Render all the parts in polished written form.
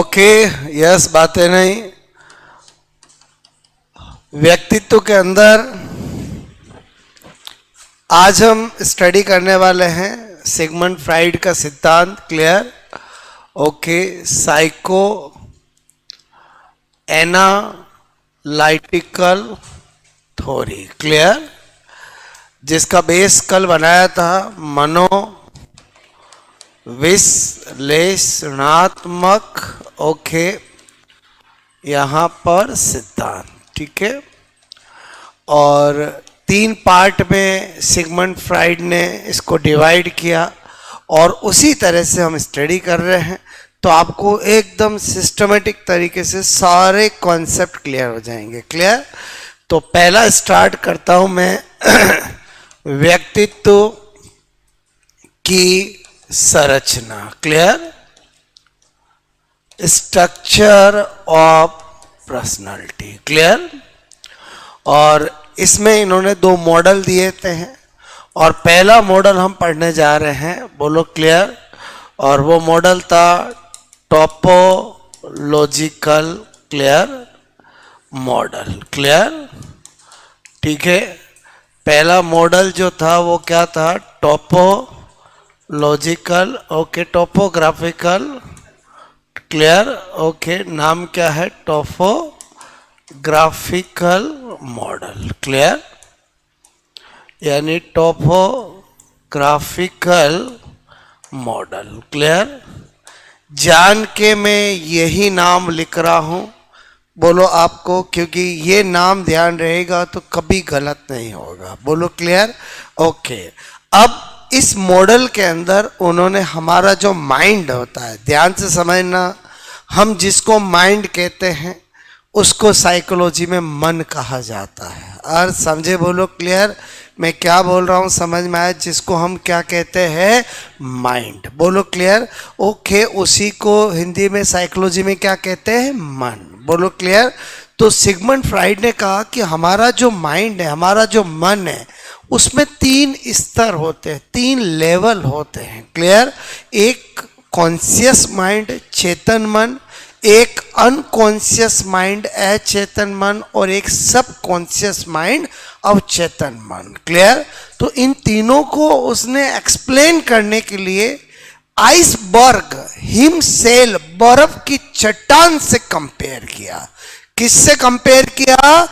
Okay, yes, बातें नहीं। व्यक्तित्व के अंदर आज हम स्टडी करने वाले हैं सिगमंड फ्राइड का सिद्धांत। Clear? Okay, psycho analytical theory. Clear? जिसका बेस कल बनाया था मनो विश्लेषणात्मक। ओके, यहाँ पर सिद्धांत। ठीक है, और 3 पार्ट में सिगमंड फ्राइड ने इसको डिवाइड किया और उसी तरह से हम स्टडी कर रहे हैं, तो आपको एकदम सिस्टमेटिक तरीके से सारे कॉन्सेप्ट क्लियर हो जाएंगे। क्लियर? तो पहला स्टार्ट करता हूं मैं व्यक्तित्व की संरचना। Clear? Structure of personality. Clear? और इसमें इन्होंने 2 मॉडल दिए थे और पहला मॉडल हम पढ़ने जा रहे हैं। बोलो क्लियर? और वो मॉडल था टोपोलॉजिकल। क्लियर? मॉडल। क्लियर? ठीक है, पहला मॉडल जो था वो क्या था? Topological. Okay, topographical. Clear? Okay, नाम क्या है? Topographical model. क्लियर? यानी टोपोग्राफिकल मॉडल। क्लियर? जान के मैं यही नाम लिख रहा हूं, बोलो आपको, क्योंकि ये नाम ध्यान रहेगा तो कभी गलत नहीं होगा। बोलो क्लियर? ओके, अब इस मॉडल के अंदर उन्होंने हमारा जो माइंड होता है, ध्यान से समझना, हम जिसको माइंड कहते हैं उसको साइकोलॉजी में मन कहा जाता है। और समझे? बोलो क्लियर? मैं क्या बोल रहा हूँ समझ में आया? जिसको हम क्या कहते हैं? माइंड। बोलो क्लियर? ओके, उसी को हिंदी में साइकोलॉजी में क्या कहते हैं? मन। बोलो क्लियर? तो सिगमंड फ्राइड ने कहा कि हमारा जो माइंड है, हमारा जो मन है, उसमें 3 स्तर होते हैं, 3 लेवल होते हैं। क्लियर? एक कॉन्शियस माइंड, चेतन मन, एक अनकॉन्शियस माइंड, अचेतन मन, और एक सब कॉन्शियस माइंड, अवचेतन मन। क्लियर? तो इन तीनों को उसने एक्सप्लेन करने के लिए आइसबर्ग, हिमसेल, बर्फ की चट्टान से कंपेयर किया। किससे कंपेयर किया?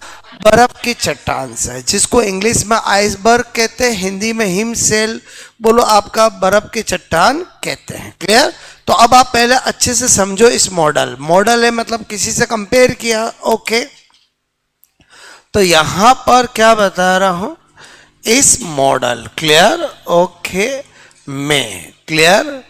बर्फ की चट्टान से, जिसको इंग्लिश में आइसबर्ग कहते हैं, हिंदी में हिमसेल, बोलो आपका बर्फ की चट्टान कहते हैं। क्लियर? तो अब आप पहले अच्छे से समझो इस मॉडल। मॉडल है मतलब किसी से कंपेयर किया। ओके, तो यहां पर क्या बता रहा हूं? इस मॉडल, क्लियर? ओके, में क्लियर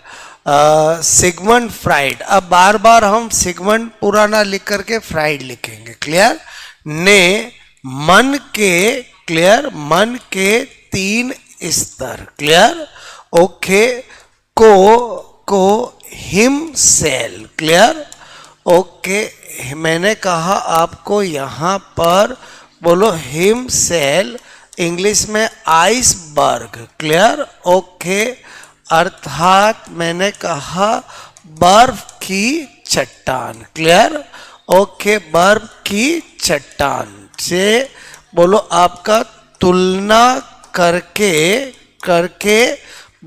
सिगमंड फ्राइड, अब बार बार हम सिगमंड पूरा ना लिख करके फ्राइड लिखेंगे। क्लियर? ने मन के, क्लियर, मन के 3 स्तर, क्लियर, ओके, को हिमसेल। क्लियर? ओके, मैंने कहा आपको यहां पर, बोलो हिमसेल, इंग्लिश में आइसबर्ग। क्लियर? ओके, अर्थात मैंने कहा बर्फ की चट्टान। क्लियर? ओके, बर्फ की चट्टान से, बोलो आपका, तुलना करके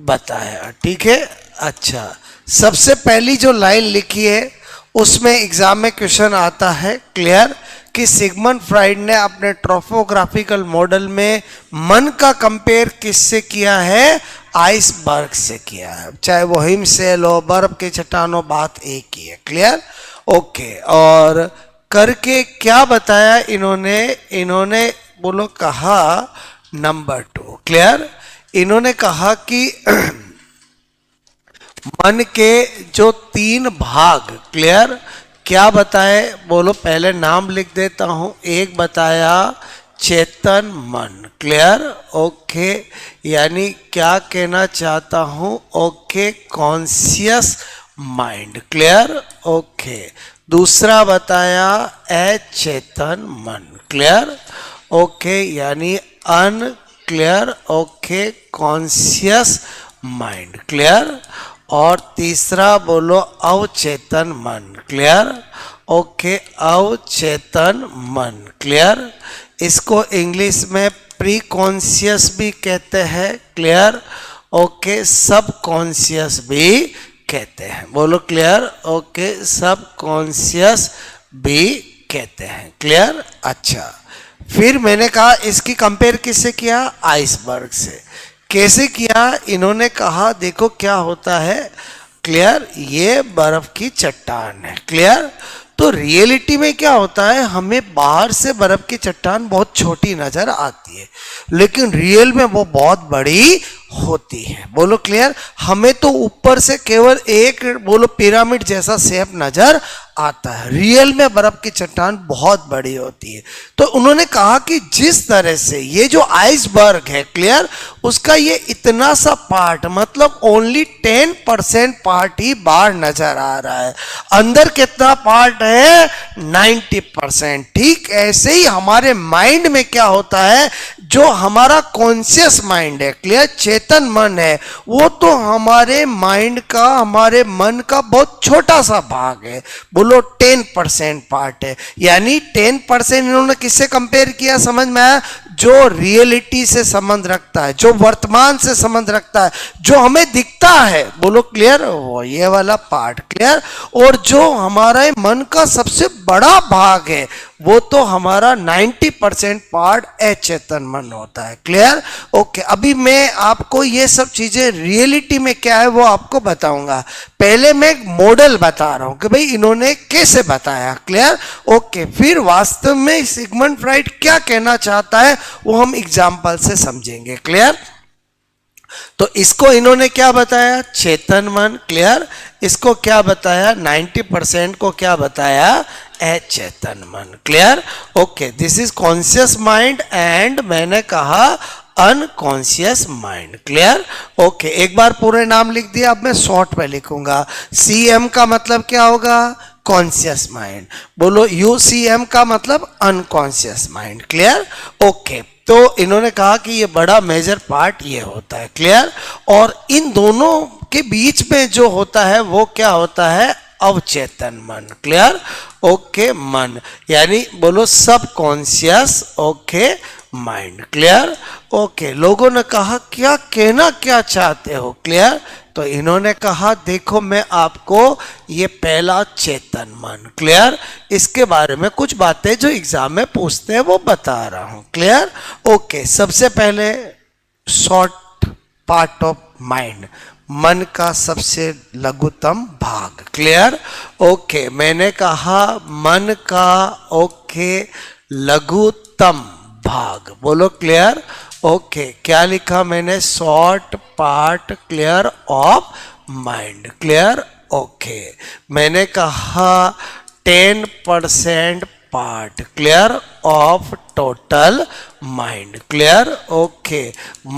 बताया। ठीक है? अच्छा, सबसे पहली जो लाइन लिखी है उसमें एग्जाम में क्वेश्चन आता है। क्लियर? कि सिगमंड फ्राइड ने अपने टोपोग्राफिकल मॉडल में मन का कंपेयर किससे किया है? आइसबर्ग से किया है। चाहे वो हिमसेल हो, बर्फ के चट्टान हो, बात एक ही है। क्लियर? ओके, और करके क्या बताया इन्होंने बोलो कहा नंबर 2। क्लियर? इन्होंने कहा कि मन के जो 3 भाग, क्लियर, क्या बताए? बोलो, पहले नाम लिख देता हूं। एक बताया चेतन मन। क्लियर? ओके, यानी क्या कहना चाहता हूं? Okay, conscious mind. Clear? Okay, दूसरा बताया अचेतन मन। क्लियर? ओके, यानी unclear. Okay, conscious mind. Clear? और तीसरा बोलो अवचेतन मन। क्लियर? ओके, अवचेतन मन। क्लियर? इसको इंग्लिश में प्री कॉन्शियस भी कहते हैं। क्लियर? ओके, सब कॉन्शियस भी कहते हैं। बोलो क्लियर? ओके, सब कॉन्शियस भी कहते हैं। क्लियर? अच्छा, फिर मैंने कहा इसकी कंपेयर किससे किया? आइसबर्ग से। कैसे किया? इन्होंने कहा देखो क्या होता है। क्लियर? ये बर्फ की चट्टान है। क्लियर? तो रियलिटी में क्या होता है, हमें बाहर से बर्फ की चट्टान बहुत छोटी नजर आती है, लेकिन रियल में वो बहुत बड़ी होती है। बोलो क्लियर? हमें तो ऊपर से केवल एक बोलो पिरामिड जैसा शेप नजर आता है, रियल में बर्फ की चट्टान बहुत बड़ी होती है। तो उन्होंने कहा कि जिस तरह से ये जो आइसबर्ग है, क्लियर, उसका ये इतना सा पार्ट मतलब ओनली 10% पार्ट ही बाहर नजर आ रहा है, अंदर कितना पार्ट है? 90%। ठीक ऐसे ही हमारे माइंड में क्या होता है, जो हमारा कॉन्शियस माइंड है, क्लियर, चेतन मन है, वो तो हमारे माइंड का, हमारे मन का बहुत छोटा सा भाग है। बोलो 10% पार्ट है। यानी 10% इन्होंने किससे कंपेयर किया? समझ में आया? जो रियलिटी से संबंध रखता है, जो वर्तमान से संबंध रखता है, जो हमें दिखता है। बोलो क्लियर? वो ये वाला पार्ट। क्लियर? और जो हमारे मन का सबसे बड़ा भाग है, वो तो हमारा 90% पार्ट अचेतन मन होता है। क्लियर? ओके, अभी मैं आपको ये सब चीजें रियलिटी में क्या है वो आपको बताऊंगा। पहले मैं एक मॉडल बता रहा हूं कि भाई इन्होंने कैसे बताया। क्लियर? ओके, फिर वास्तव में सिगमंड फ्राइड क्या कहना चाहता है वो हम एग्जाम्पल से समझेंगे। क्लियर? तो इसको इन्होंने क्या बताया? चेतन मन। क्लियर? इसको क्या बताया? 90% को क्या बताया? अचेतन मन। Clear? Okay, this is conscious mind and मैंने कहा अनकॉन्शियस माइंड। क्लियर? ओके, एक बार पूरे नाम लिख दिया, अब मैं शॉर्ट में लिखूंगा। CM का मतलब क्या होगा? Conscious mind. बोलो UCM का मतलब अनकॉन्शियस माइंड। क्लियर? ओके, तो इन्होंने कहा कि ये बड़ा मेजर पार्ट ये होता है। क्लियर? और इन दोनों के बीच में जो होता है वो क्या होता है? अवचेतन मन। क्लियर? ओके, मन यानी बोलो सब conscious okay mind. Clear? Okay, लोगों ने कहा क्या कहना क्या चाहते हो? क्लियर? तो इन्होंने कहा देखो मैं आपको ये पहला चेतन मन, क्लियर, इसके बारे में कुछ बातें जो एग्जाम में पूछते हैं वो बता रहा हूं। क्लियर? ओके, सबसे पहले शॉर्ट पार्ट ऑफ माइंड, मन का सबसे लघुतम भाग। क्लियर? ओके, मैंने कहा मन का ओके लघुतम भाग। बोलो क्लियर? ओके, क्या लिखा मैंने? Short part clear of mind. Clear? Okay, मैंने कहा 10% part clear of total mind. Clear? Okay,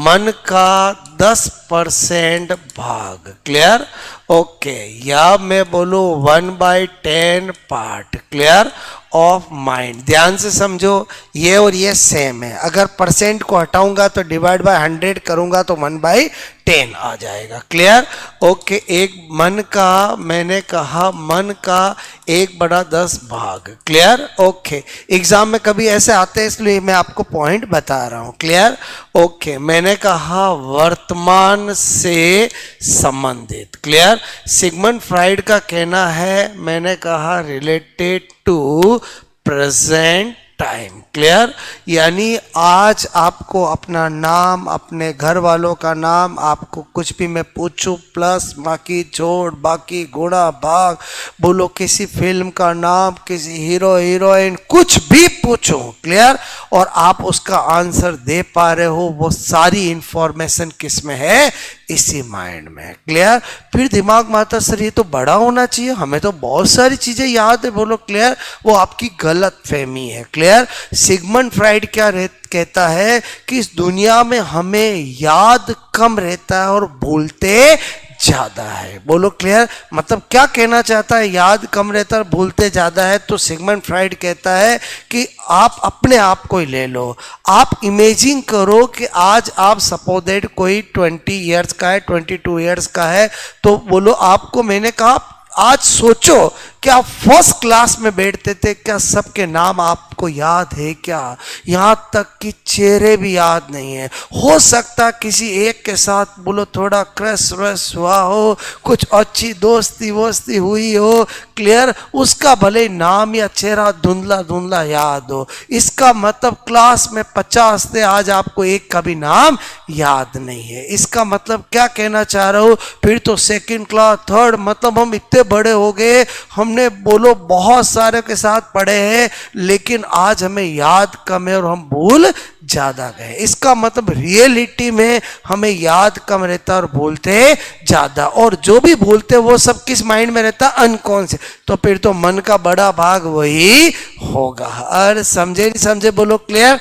मन का 10% भाग। क्लियर? ओके, या मैं बोलूं 1/10 पार्ट क्लियर ऑफ माइंड। ध्यान से समझो, ये और ये सेम है। अगर परसेंट को हटाऊंगा तो डिवाइड बाय 100 करूंगा तो 1/10 आ जाएगा। क्लियर? ओके, एक मन का मैंने कहा मन का 1/10 भाग। क्लियर? ओके, एग्जाम में कभी ऐसे आते हैं इसलिए मैं आपको पॉइंट बता रहा हूं। क्लियर? ओके, मैंने कहा वर्तमान से संबंधित। क्लियर? सिगमंड फ्राइड का कहना है, मैंने कहा related to present time. Clear? यानी आज आपको अपना नाम, अपने घर वालों का नाम, आपको कुछ भी मैं पूछूं प्लस बाकी जोड़ बाकी गुणा भाग, बोलो किसी फिल्म का नाम, किसी हीरो हीरोइन, कुछ भी पूछो। क्लियर? और आप उसका आंसर दे पा रहे हो, वो सारी इंफॉर्मेशन किस में है? इसी माइंड में। क्लियर? फिर दिमाग माता सर ये तो बड़ा होना चाहिए, हमें तो बहुत सारी चीजें याद है। बोलो क्लियर? वो आपकी गलत फहमी है। क्लियर? सिगमंड फ्राइड क्या कहता है कि इस दुनिया में हमें याद कम रहता है और भूलते ज्यादा है। बोलो क्लियर। मतलब क्या कहना चाहता है, याद कम रहता है भूलते ज्यादा है। तो सिगमंड फ्राइड कहता है कि आप अपने आप को ही ले लो, आप इमेजिन करो कि आज आप सपोज दैट कोई 20 इयर्स का है, 22 इयर्स का है, तो बोलो आपको मैंने कहा आज सोचो कि आप फर्स्ट क्लास में बैठते थे, क्या सबके नाम आपको याद है क्या? यहां तक कि चेहरे भी याद नहीं है। हो सकता किसी एक के साथ बोलो थोड़ा क्रश व्रश हुआ हो, कुछ अच्छी दोस्ती वोस्ती हुई हो, क्लियर, उसका भले नाम या चेहरा धुंधला धुंधला याद हो। इसका मतलब क्लास में 50 थे, आज आपको एक का भी नाम याद नहीं है। इसका मतलब क्या कहना चाह रहा हूं, फिर तो सेकंड क्लास, थर्ड, मतलब हम इतने बड़े हो गए, हमने बोलो बहुत सारे के साथ पढ़े हैं, लेकिन आज हमें याद कम है और हम भूल ज्यादा गए। इसका मतलब रियलिटी में हमें याद कम रहता और भूलते ज्यादा, और जो भी भूलते वो सब किस माइंड में रहता? अनकॉन्शियस। तो फिर तो मन का बड़ा भाग वही होगा। अरे समझे नहीं समझे? बोलो क्लियर।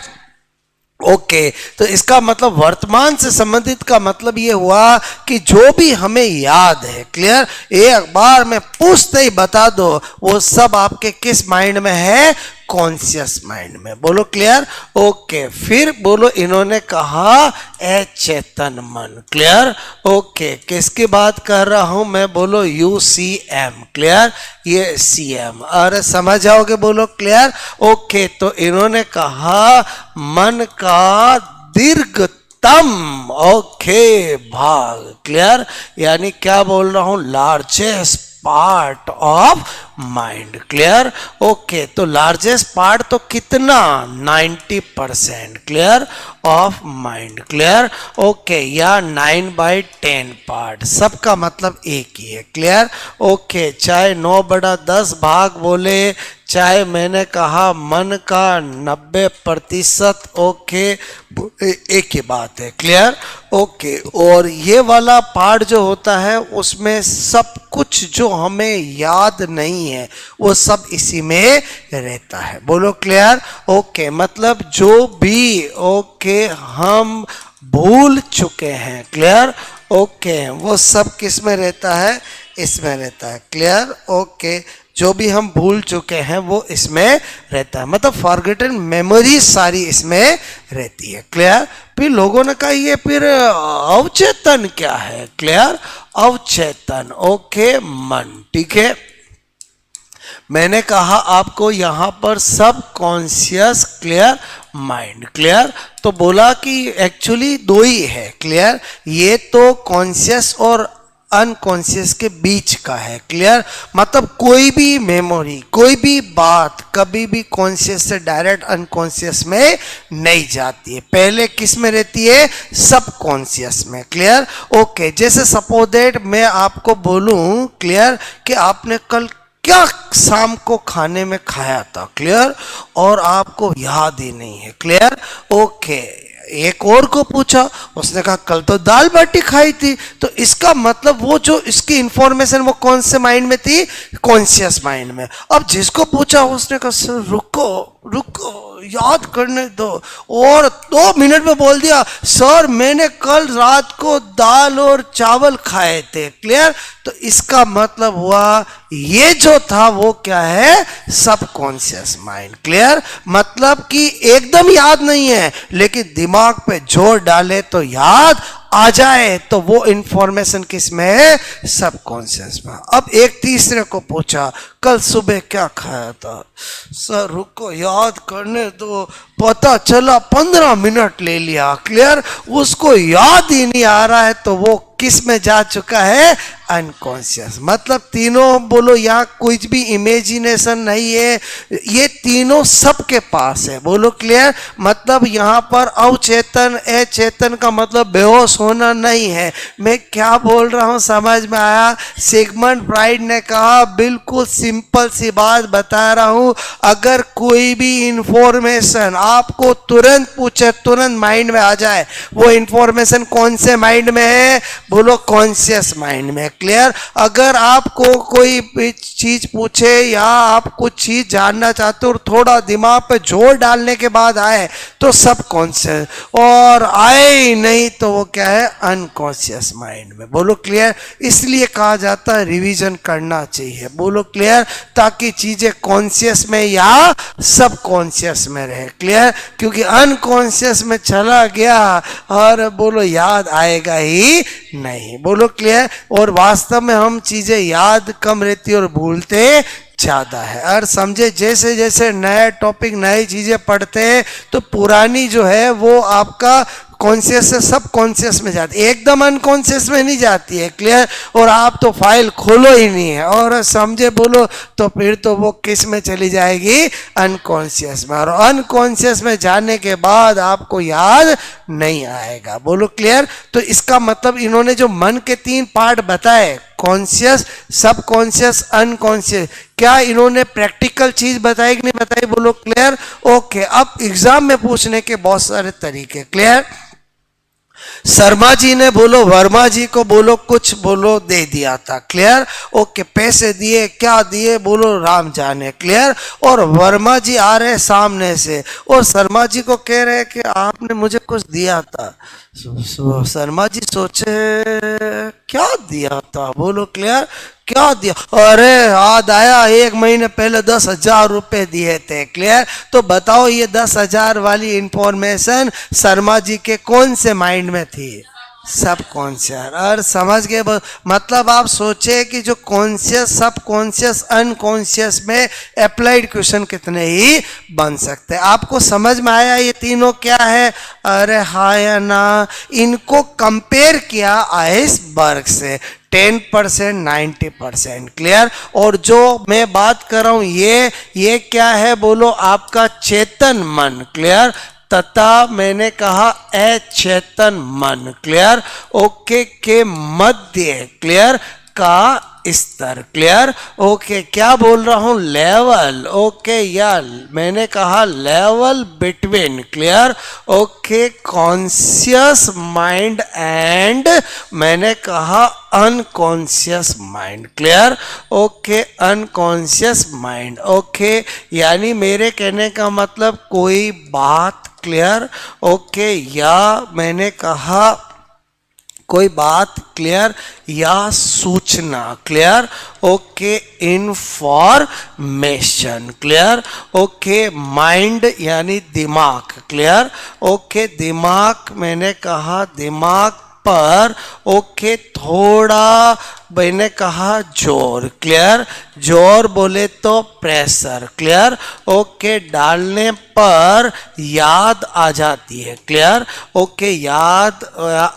ओके तो इसका मतलब वर्तमान से संबंधित का मतलब ये हुआ कि जो भी हमें याद है, क्लियर, एक बार में पूछते ही बता दो, वो सब आपके किस माइंड में है? कॉन्शियस माइंड में। बोलो क्लियर। ओके फिर बोलो इन्होंने कहा अचेतन मन, क्लियर। ओके किसकी बात कर रहा हूं मैं? बोलो UCM, क्लियर, ये CM। अरे समझ जाओगे? बोलो क्लियर। ओके तो इन्होंने कहा मन का दीर्घतम ओके भाग, क्लियर, यानी क्या बोल रहा हूं? Largest part of mind, clear. Okay तो लार्जेस्ट पार्ट तो कितना? 90%, clear, of mind, clear. Okay या 9/10 पार्ट, सबका मतलब एक ही है, क्लियर। ओके चाहे 9/10 भाग बोले, चाहे मैंने कहा मन का 90%, ओके एक ही बात है, क्लियर। ओके और ये वाला पार्ट जो होता है उसमें सब कुछ जो हमें याद नहीं है वो सब इसी में रहता है। बोलो क्लियर। ओके मतलब जो भी ओके हम भूल चुके हैं, क्लियर, ओके वो सब किस में रहता है? इसमें रहता है, क्लियर। ओके जो भी हम भूल चुके हैं वो इसमें रहता है, मतलब फॉरगेटन मेमोरी सारी इसमें रहती है, क्लियर। फिर लोगों ने कहा ये फिर अवचेतन क्या है? क्लियर, अवचेतन ओके मन, ठीक है। मैंने कहा आपको यहां पर सब कॉन्शियस, क्लियर, माइंड, क्लियर। तो बोला कि एक्चुअली दो ही है, क्लियर, ये तो कॉन्शियस और अनकॉन्शियस के बीच का है, क्लियर। मतलब कोई भी मेमोरी, कोई भी बात कभी भी कॉन्शियस से डायरेक्ट अनकॉन्शियस में नहीं जाती है, पहले किस में रहती है? सब कॉन्शियस में, क्लियर। ओके जैसे सपोज दैट मैं आपको बोलूं, क्लियर, कि आपने कल क्या शाम को खाने में खाया था, क्लियर, और आपको याद ही नहीं है, क्लियर। ओके एक और को पूछा, उसने कहा कल तो दाल बाटी खाई थी, तो इसका मतलब वो जो इसकी इंफॉर्मेशन वो कौन से माइंड में थी? कॉन्शियस माइंड में। अब जिसको पूछा उसने कहा सर रुको रुको याद करने दो, और 2 मिनट में बोल दिया सर मैंने कल रात को दाल और चावल खाए थे, क्लियर। तो इसका मतलब हुआ ये जो था वो क्या है? Subconscious mind, clear. मतलब कि एकदम याद नहीं है लेकिन दिमाग पे जोर डाले तो याद आ जाए, तो वो इंफॉर्मेशन किस में है? सबकॉन्शियस में। अब एक तीसरे को पूछा कल सुबह क्या खाया था, सर रुको याद करने दो, पता चला 15 मिनट ले लिया, क्लियर, उसको याद ही नहीं आ रहा है, तो वो किस में जा चुका है? अनकॉन्शियस। मतलब तीनों बोलो यहाँ कुछ भी इमेजिनेशन नहीं है, ये तीनों सबके पास है, बोलो क्लियर। मतलब यहाँ पर अवचेतन अचेतन का मतलब बेहोश होना नहीं है। मैं क्या बोल रहा हूँ समझ में आया? सिगमंड फ्राइड ने कहा बिल्कुल सिंपल सी बात बता रहा हूँ, अगर कोई भी इंफॉर्मेशन आपको तुरंत पूछे तुरंत माइंड में आ जाए, वो इंफॉर्मेशन कौन से माइंड में है? बोलो कॉन्शियस माइंड में। क्लियर? अगर आपको कोई चीज पूछे या आप कुछ चीज जानना चाहते हो और थोड़ा दिमाग पे जोर डालने के बाद आए तो सब कॉन्शियस, और आए ही नहीं तो वो क्या है? अनकॉन्शियस माइंड में। बोलो क्लियर? इसलिए कहा जाता है रिवीजन करना चाहिए। बोलो क्लियर? ताकि चीजें कॉन्शियस में या सब कॉन्शियस में रहे। क्लियर? क्योंकि अनकॉन्शियस में चला गया और बोलो याद आएगा ही नहीं। बोलो क्लियर? और वास्तव में हम चीजें याद कम रहती और भूलते ज्यादा है। और समझे, जैसे जैसे नए टॉपिक नई चीजें पढ़ते हैं तो पुरानी जो है वो आपका कॉन्शियस से सब कॉन्शियस में जाती है, एकदम अनकॉन्शियस में नहीं जाती है। क्लियर? और आप तो फाइल खोलो ही नहीं है और समझे बोलो तो फिर तो वो किस में चली जाएगी? अनकॉन्शियस में। और अनकॉन्शियस में जाने के बाद आपको याद नहीं आएगा। बोलो क्लियर? तो इसका मतलब इन्होंने जो मन के 3 पार्ट बताए, कॉन्शियस, सब कॉन्शियस, अनकॉन्शियस, क्या इन्होंने प्रैक्टिकल चीज बताई कि नहीं बताई? बोलो क्लियर? ओके। अब एग्जाम में पूछने के बहुत सारे तरीके। क्लियर? शर्मा जी ने बोलो वर्मा जी को बोलो कुछ बोलो दे दिया था। क्लियर? ओके। पैसे दिए, क्या दिए? बोलो राम जाने। क्लियर? और वर्मा जी आ रहे सामने से और शर्मा जी को कह रहे कि आपने मुझे कुछ दिया था। शर्मा जी सोचे क्या दिया था? बोलो क्लियर? क्या दिया? अरे याद आया, 1 महीने पहले 10,000 रुपए दिए थे। क्लियर? तो बताओ ये 10,000 वाली इंफॉर्मेशन शर्मा जी के कौन से माइंड में थी? सब कॉन्शियस। और समझ गए? मतलब आप सोचे कि जो कॉन्शियस, सब कॉन्शियस, अनकॉन्शियस में अप्लाइड क्वेश्चन कितने ही बन सकते हैं। आपको समझ में आया ये तीनों क्या है? अरे हाँ या ना? इनको कंपेयर किया आइसबर्ग से, 10%, 90%। क्लियर? और जो मैं बात कर रहा हूं ये क्या है? बोलो आपका चेतन मन। क्लियर? तथा मैंने कहा अचेतन मन। क्लियर? ओके। के मध्य, क्लियर, का स्तर। क्लियर? ओके। क्या बोल रहा हूं? लेवल। ओके। या मैंने कहा level between, clear, okay, conscious mind and मैंने कहा unconscious mind. Clear? Okay. Unconscious mind. Okay. यानी मेरे कहने का मतलब कोई बात, क्लियर, ओके, या मैंने कहा कोई बात, क्लियर, या सूचना, clear, okay, information. Clear? Okay. Mind यानी दिमाग। क्लियर? ओके। दिमाग, मैंने कहा दिमाग पर, ओके, थोड़ा मैंने कहा जोर। क्लियर? जोर बोले तो प्रेशर। क्लियर? ओके। डालने पर याद आ जाती है। क्लियर? ओके। याद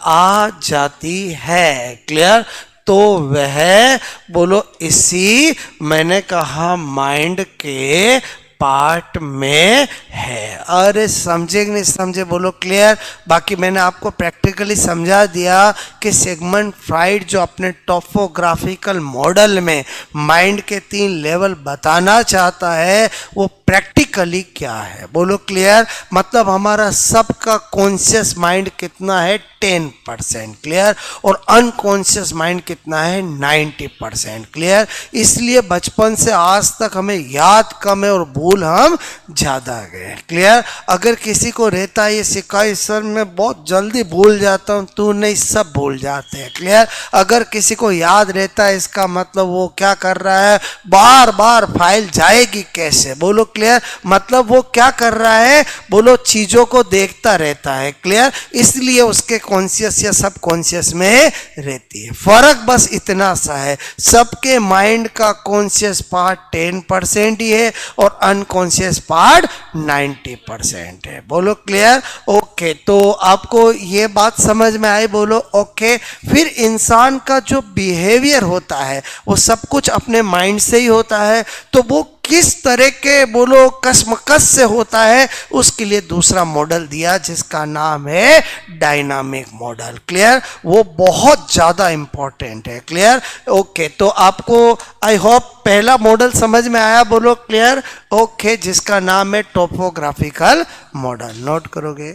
आ जाती है। क्लियर? तो वह बोलो इसी मैंने कहा माइंड के पार्ट में है। अरे समझे कि नहीं समझे? बोलो क्लियर? बाकी मैंने आपको प्रैक्टिकली समझा दिया कि सिगमंड फ्राइड जो अपने टॉपोग्राफिकल मॉडल में माइंड के 3 लेवल बताना चाहता है वो प्रैक्टिकली क्या है। बोलो क्लियर? मतलब हमारा सबका कॉन्शियस माइंड कितना है? 10%। क्लियर? और अनकॉन्शियस माइंड कितना है? 90%। क्लियर? इसलिए बचपन से आज तक हमें याद कम है और भूल हम ज्यादा गए। क्लियर? अगर किसी को रहता है ये सिखाई सर मैं बहुत जल्दी भूल जाता हूं, तू नहीं, सब भूल जाते हैं। क्लियर? अगर किसी को याद रहता है इसका मतलब वो क्या कर रहा है? बार बार फाइल जाएगी कैसे? बोलो क्लियर? मतलब वो क्या कर रहा है? बोलो चीजों को देखता रहता है। क्लियर? इसलिए उसके कॉन्शियस या सब कॉन्शियस में रहती है। फर्क बस इतना सा है, सबके माइंड का कॉन्शियस पार्ट 10% ही है और अनकॉन्शियस पार्ट 90% है। बोलो क्लियर? ओके। तो आपको ये बात समझ में आई? बोलो ओके। फिर इंसान का जो बिहेवियर होता है वो सब कुछ अपने माइंड से ही होता है, तो वो किस तरह के बोलो कशमकश से होता है उसके लिए दूसरा मॉडल दिया जिसका नाम है डायनामिक मॉडल। क्लियर? वो बहुत ज्यादा इंपॉर्टेंट है। क्लियर? ओके। तो आपको आई होप पहला मॉडल समझ में आया। बोलो क्लियर? ओके। जिसका नाम है टॉपोग्राफिकल मॉडल। नोट करोगे?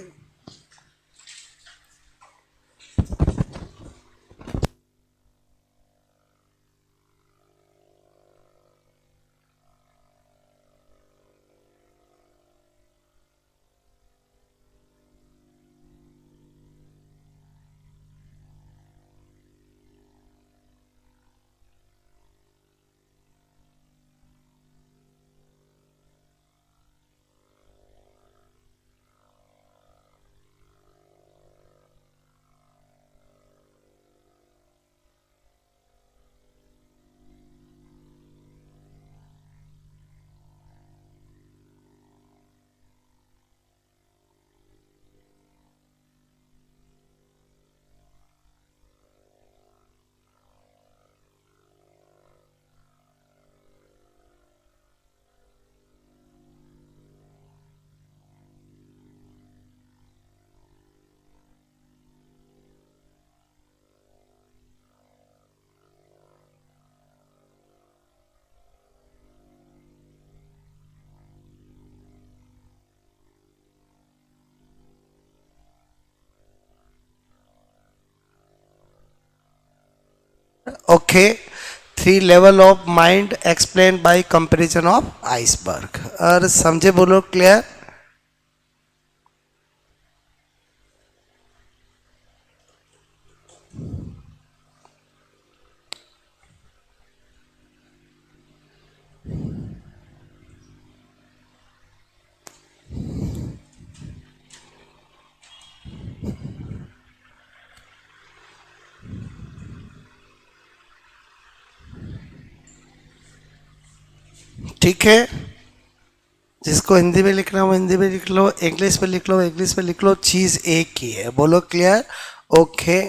Okay, three level of mind explain by comparison of iceberg. और समझे बोलो क्लियर? ठीक है, जिसको हिंदी में लिखना हो हिंदी में लिख लो, इंग्लिश में लिख लो इंग्लिश में लिख लो, चीज एक ही है। बोलो क्लियर? ओके।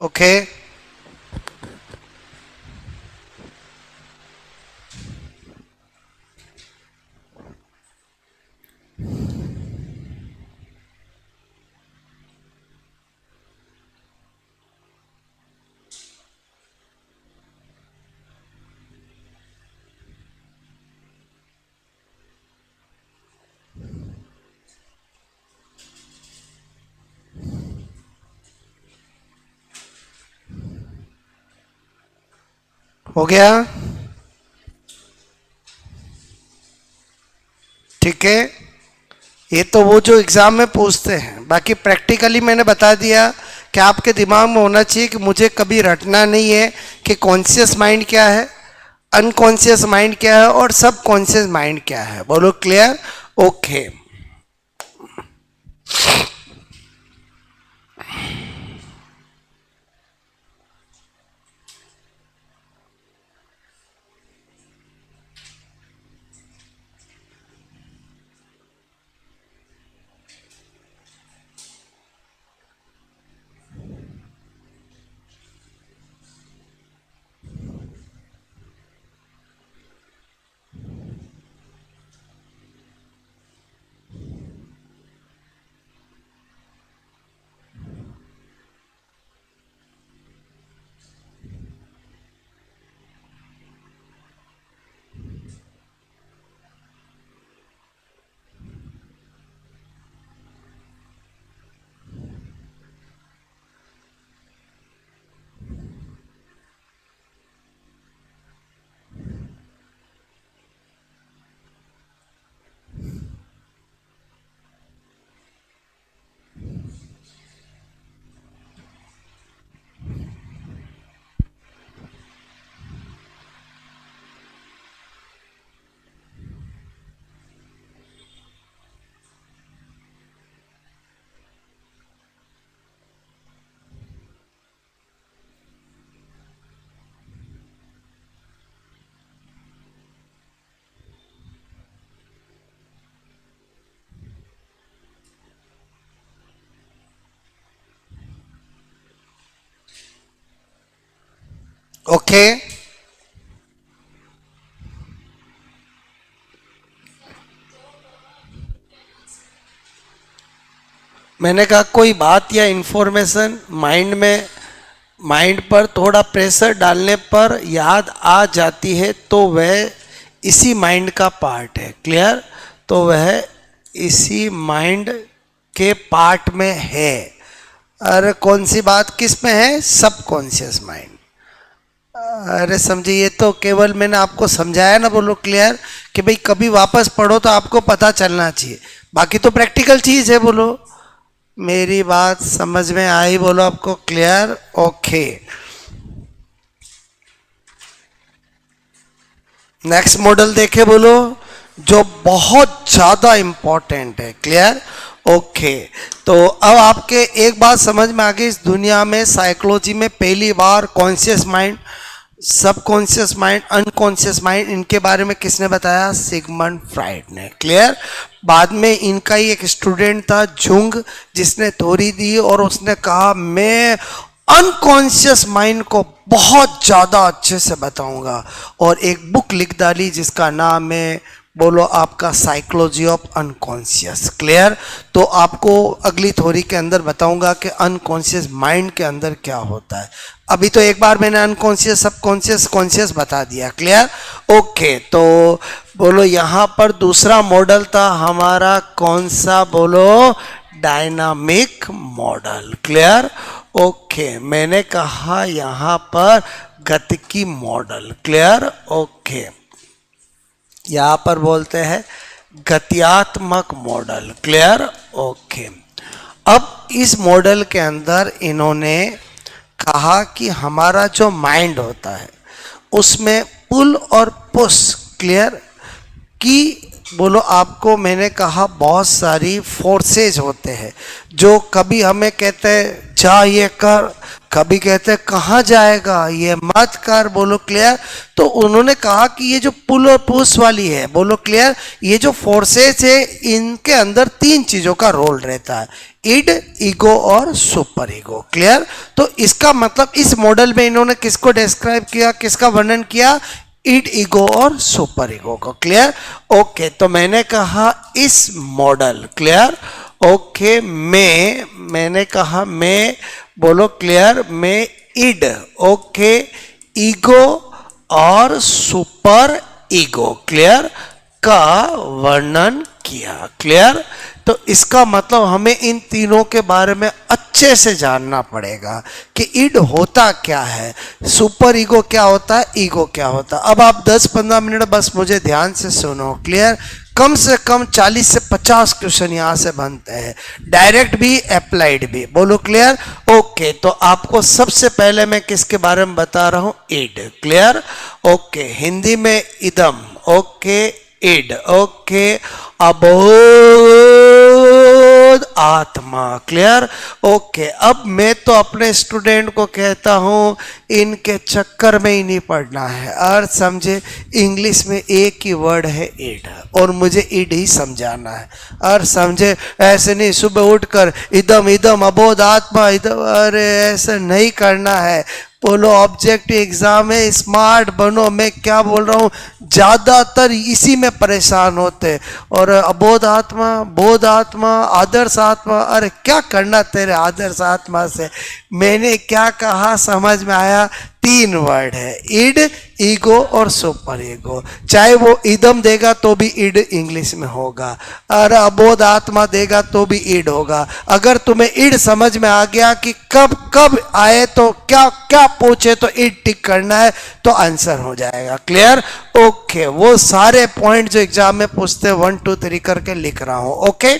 ओके। हो गया? ठीक है, ये तो वो जो एग्जाम में पूछते हैं, बाकी प्रैक्टिकली मैंने बता दिया कि आपके दिमाग में होना चाहिए कि मुझे कभी रटना नहीं है कि कॉन्शियस माइंड क्या है, अनकॉन्शियस माइंड क्या है और सब कॉन्शियस माइंड क्या है। बोलो क्लियर? ओके। ओके, मैंने कहा कोई बात या इंफॉर्मेशन माइंड पर थोड़ा प्रेशर डालने पर याद आ जाती है तो वह इसी माइंड का पार्ट है। क्लियर? तो वह इसी माइंड के पार्ट में है। अरे कौन सी बात किस में है? Subconscious mind. अरे समझिए, ये तो केवल मैंने आपको समझाया ना। बोलो क्लियर? कि भाई कभी वापस पढ़ो तो आपको पता चलना चाहिए, बाकी तो प्रैक्टिकल चीज है। बोलो मेरी बात समझ में आई? बोलो आपको क्लियर? ओके। नेक्स्ट मॉडल देखे बोलो, जो बहुत ज्यादा इंपॉर्टेंट है। क्लियर? ओके। तो अब आपके एक बात समझ में आ गई, इस दुनिया में साइकोलॉजी में पहली बार conscious mind, subconscious mind, unconscious mind, इनके बारे में किसने बताया? सिगमंड फ्राइड ने। क्लियर? बाद में इनका ही एक स्टूडेंट था जुंग, जिसने थ्योरी दी और उसने कहा मैं अनकॉन्शियस माइंड को बहुत ज्यादा अच्छे से बताऊंगा, और एक बुक लिख डाली जिसका नाम है, बोलो आपका, साइकोलॉजी ऑफ अनकॉन्शियस। क्लियर? तो आपको अगली थ्योरी के अंदर बताऊंगा कि अनकॉन्शियस माइंड के अंदर क्या होता है। अभी तो एक बार मैंने अनकॉन्शियस, सबकॉन्शियस, कॉन्शियस बता दिया। क्लियर? ओके। तो बोलो यहां पर दूसरा मॉडल था हमारा, कौन सा? बोलो डायनामिक मॉडल। क्लियर? ओके। मैंने कहा यहां पर गतिकी मॉडल। क्लियर? ओके। यहां पर बोलते हैं गत्यात्मक मॉडल। क्लियर? ओके। अब इस मॉडल के अंदर इन्होंने कहा कि हमारा जो माइंड होता है उसमें पुल और पुश। क्लियर? कि बोलो आपको मैंने कहा बहुत सारी फोर्सेज होते हैं जो कभी हमें कहते हैं जा ये कर, कभी कहते हैं कहाँ जाएगा ये मत कर। बोलो क्लियर? तो उन्होंने कहा कि ये जो पुल और पुश वाली है, बोलो क्लियर, ये जो फोर्सेज है इनके अंदर तीन चीजों का रोल रहता है। इड, ईगो और सुपर ईगो। क्लियर? तो इसका मतलब इस मॉडल में इन्होंने किसको डिस्क्राइब किया, किसका वर्णन किया? इड, ईगो और सुपर ईगो को। क्लियर? ओके, तो मैंने कहा इस मॉडल, क्लियर, ओके, मैंने कहा मैं, बोलो क्लियर, मैं इड, ओके, ईगो और सुपर ईगो, क्लियर, का वर्णन किया। क्लियर? तो इसका मतलब हमें इन तीनों के बारे में अच्छे से जानना पड़ेगा कि इड होता क्या है, सुपर ईगो क्या होता है, ईगो क्या होता है। अब आप 10-15 मिनट बस मुझे ध्यान से सुनो। क्लियर? कम से कम 40 से 50 क्वेश्चन यहां से बनते हैं, डायरेक्ट भी, अप्लाइड भी। बोलो क्लियर? ओके, तो आपको सबसे पहले मैं किसके बारे में बता रहा हूं? इड। क्लियर? ओके, हिंदी में इदम, ओके, इड, ओके, अबोध आत्मा। क्लियर? ओके, अब मैं तो अपने स्टूडेंट को कहता हूं इनके चक्कर में ही नहीं पड़ना है, और समझे इंग्लिश में एक ही वर्ड है इड, और मुझे इड ही समझाना है, और समझे ऐसे नहीं सुबह उठकर इदम इदम अबोध आत्मा इदम, अरे ऐसा नहीं करना है। बोलो ऑब्जेक्टिव एग्जाम है, स्मार्ट बनो। मैं क्या बोल रहा हूँ, ज्यादातर इसी में परेशान होते, और अबोध आत्मा, बोध आत्मा, आदर्श आत्मा, अरे क्या करना तेरे आदर्श आत्मा से। मैंने क्या कहा समझ में आया? 3 वर्ड है, इड, ईगो और सुपर ईगो। चाहे वो इदम देगा तो भी इड इंग्लिश में होगा, और अबोध आत्मा देगा तो भी इड होगा। अगर तुम्हें इड समझ में आ गया कि कब कब आए तो क्या क्या पूछे तो इड टिक करना है, तो आंसर हो जाएगा। क्लियर? ओके, वो सारे पॉइंट जो एग्जाम में पूछते 1 2 3 करके लिख रहा हूं। ओके,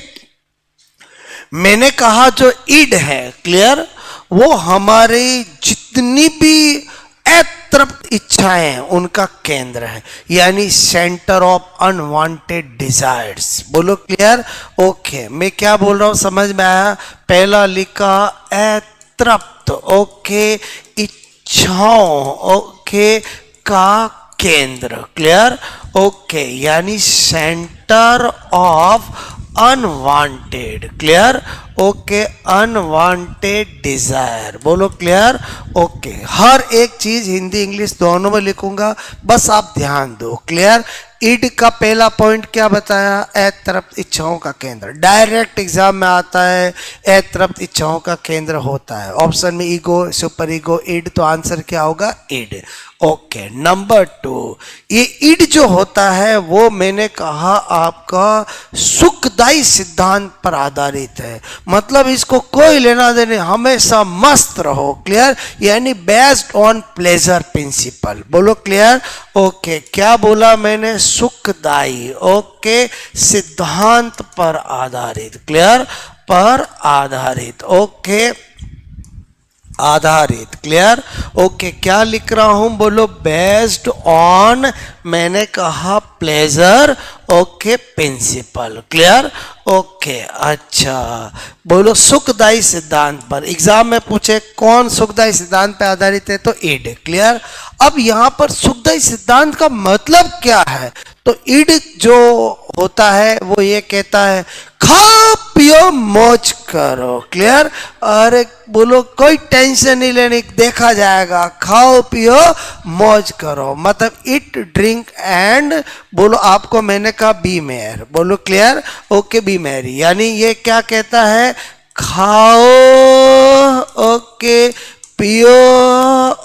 मैंने कहा जो इड है, क्लियर, वो हमारी जितनी भी अतृप्त इच्छाएं हैं उनका केंद्र है, यानी सेंटर ऑफ अनवांटेड डिजायर्स। बोलो क्लियर? ओके, मैं क्या बोल रहा हूं समझ में आया? पहला लिखा अतृप्त, ओके, इच्छाओं, ओके, का केंद्र। क्लियर? ओके, यानी centre of unwanted. Clear? Okay, unwanted desire. बोलो क्लियर? ओके, हर एक चीज हिंदी इंग्लिश दोनों में लिखूंगा, बस आप ध्यान दो। क्लियर? इड का पहला पॉइंट क्या बताया? अतृप्त इच्छाओं का केंद्र। डायरेक्ट एग्जाम में आता है अतृप्त इच्छाओं का केंद्र होता है। ऑप्शन में ईगो, सुपर ईगो, इड, तो आंसर क्या होगा? इड। ओके, नंबर 2, ये इड जो होता है वो मैंने कहा आपका सुखदायी सिद्धांत पर आधारित है, मतलब इसको कोई लेना देने, हमेशा मस्त रहो। क्लियर? यानी बेस्ड ऑन प्लेजर प्रिंसिपल। बोलो क्लियर? ओके, क्या बोला मैंने? सुखदायी, ओके, सिद्धांत पर आधारित। क्लियर? पर आधारित, ओके, आधारित। क्लियर? ओके, क्या लिख रहा हूं? बोलो बेस्ड ऑन, मैंने कहा pleasure, okay, principle. Clear? Okay, अच्छा, बोलो सुखदायी सिद्धांत पर। एग्जाम में पूछे कौन सुखदायी सिद्धांत पर आधारित है, तो इड। क्लियर? अब यहां पर सुखदायी सिद्धांत का मतलब क्या है? तो इड जो होता है वो ये कहता है खाओ पियो मौज करो। क्लियर? अरे बोलो कोई टेंशन नहीं लेनी, देखा जाएगा, खाओ पियो मौज करो, मतलब इट, ड्रिंक एंड, बोलो आपको मैंने कहा बी मेयर। बोलो क्लियर? ओके, बी मैरी, यानी ये क्या कहता है? खाओ, ओके, पियो,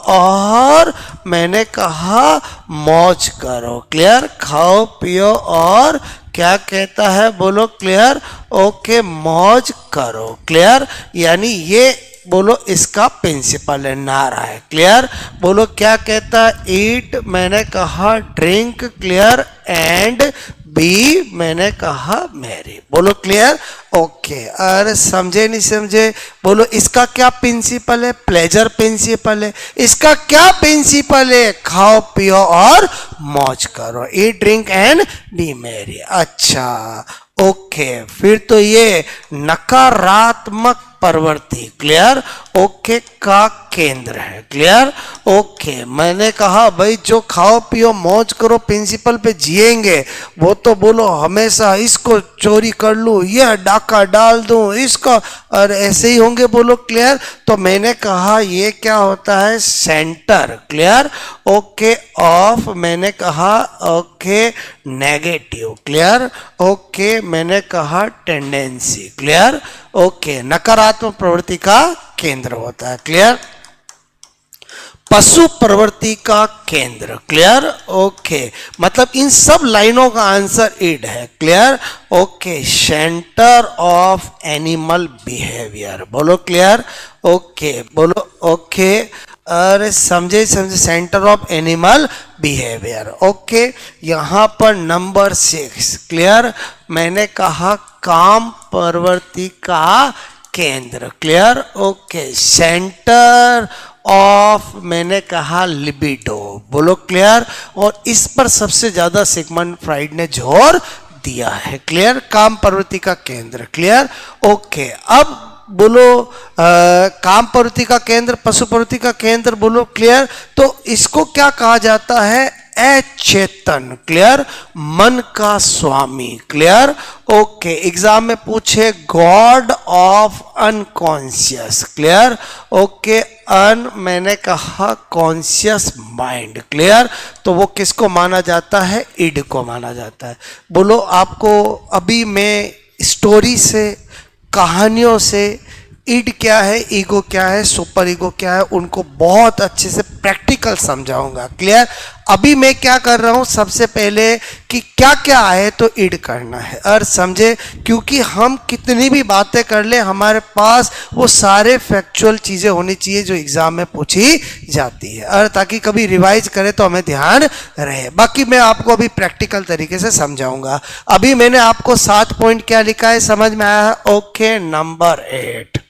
और मैंने कहा मौज करो। क्लियर? खाओ पियो और क्या कहता है? बोलो क्लियर? ओके, मौज करो। क्लियर? यानी ये बोलो इसका प्रिंसिपल है, नारा है। क्लियर? बोलो क्या कहता है? ईट, मैंने कहा ड्रिंक, क्लियर, एंड बी, मैंने कहा मैरी। बोलो क्लियर? ओके, अरे समझे नहीं समझे? बोलो इसका क्या प्रिंसिपल है? प्लेजर प्रिंसिपल है। इसका क्या प्रिंसिपल है? खाओ पियो और मौज करो, ईट, ड्रिंक एंड बी मैरी। अच्छा, ओके, ओके, फिर तो ये नकारात्मक प्रवृत्ति, क्लियर, ओके, का केंद्र है, क्लियर, ओके। मैंने कहा भाई जो खाओ पियो मौज करो प्रिंसिपल पे जिएंगे, वो तो बोलो हमेशा इसको चोरी कर लूं, ये डाका डाल दूं इसको, और ऐसे ही होंगे, बोलो क्लियर। तो मैंने कहा ये क्या होता है, सेंटर, क्लियर, ओके, ऑफ, मैंने कहा ओके नेगेटिव, क्लियर, ओके, मैंने कहा टेंडेंसी, क्लियर, ओके, नकारात्मक प्रवृत्ति का केंद्र होता है, क्लियर। पशु प्रवृत्ति का केंद्र, क्लियर, ओके, मतलब इन सब लाइनों का आंसर इड है, clear, okay, centre of animal behaviour, बोलो क्लियर, ओके, बोलो ओके, अरे समझे समझे, centre of animal behaviour, okay. यहां पर नंबर 6, क्लियर, मैंने कहा काम प्रवृत्ति का केंद्र, क्लियर, ओके, सेंटर ऑफ, मैंने कहा लिबिडो, बोलो क्लियर, और इस पर सबसे ज्यादा सिगमंड फ्राइड ने जोर दिया है, क्लियर, काम प्रवृत्ति का केंद्र, क्लियर, ओके। अब बोलो काम प्रवृत्ति का केंद्र, पशु प्रवृत्ति का केंद्र, बोलो क्लियर, तो इसको क्या कहा जाता है, अचेतन, क्लियर, मन का स्वामी, क्लियर, ओके। एग्जाम में पूछे god of unconscious, clear, okay, अन, मैंने कहा कॉन्शियस माइंड, क्लियर, तो वो किसको माना जाता है, इड को माना जाता है। बोलो आपको अभी मैं स्टोरी से, कहानियों से इड क्या है, ईगो क्या है, सुपर ईगो क्या है, उनको बहुत अच्छे से प्रैक्टिकल समझाऊंगा, क्लियर। अभी मैं क्या कर रहा हूं, सबसे पहले कि क्या क्या आए तो इड करना है, और समझे, क्योंकि हम कितनी भी बातें कर ले हमारे पास वो सारे फैक्चुअल चीजें होनी चाहिए जो एग्जाम में पूछी जाती है, और ताकि कभी रिवाइज करें तो हमें ध्यान रहे। बाकी मैं आपको अभी प्रैक्टिकल तरीके से समझाऊंगा। अभी मैंने आपको 7 पॉइंट क्या लिखा है, समझ में आया है, ओके। नंबर 8,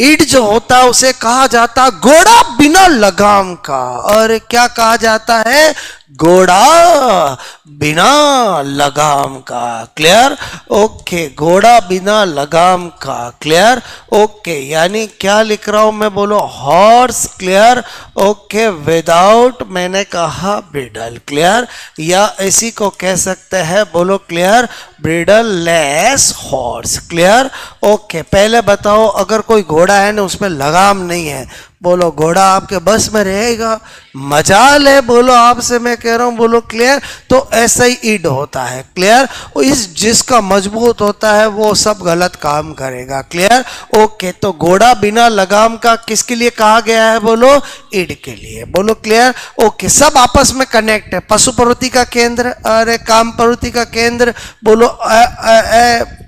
ईड जो होता है उसे कहा जाता घोड़ा बिना लगाम का, और क्या कहा जाता है, घोड़ा बिना लगाम का, क्लियर, ओके, घोड़ा बिना लगाम का, क्लियर, ओके, यानी क्या लिख रहा हूं मैं, बोलो हॉर्स, क्लियर, ओके, विदाउट, मैंने कहा ब्रिडल, क्लियर, या इसी को कह सकते हैं, बोलो clear, bridle less horse, clear, okay. पहले बताओ अगर कोई घोड़ा है ना उसमें लगाम नहीं है, बोलो घोड़ा आपके बस में रहेगा, मजाल है, बोलो आपसे मैं कह रहा हूं, बोलो क्लियर। तो ऐसा ही ईड होता है, क्लियर, इस जिसका मजबूत होता है वो सब गलत काम करेगा, क्लियर, ओके। तो घोड़ा बिना लगाम का किसके लिए कहा गया है, बोलो ईड के लिए, बोलो क्लियर, ओके। सब आपस में कनेक्ट है, पशु प्रवृत्ति का केंद्र, अरे काम प्रवृत्ति का केंद्र, बोलो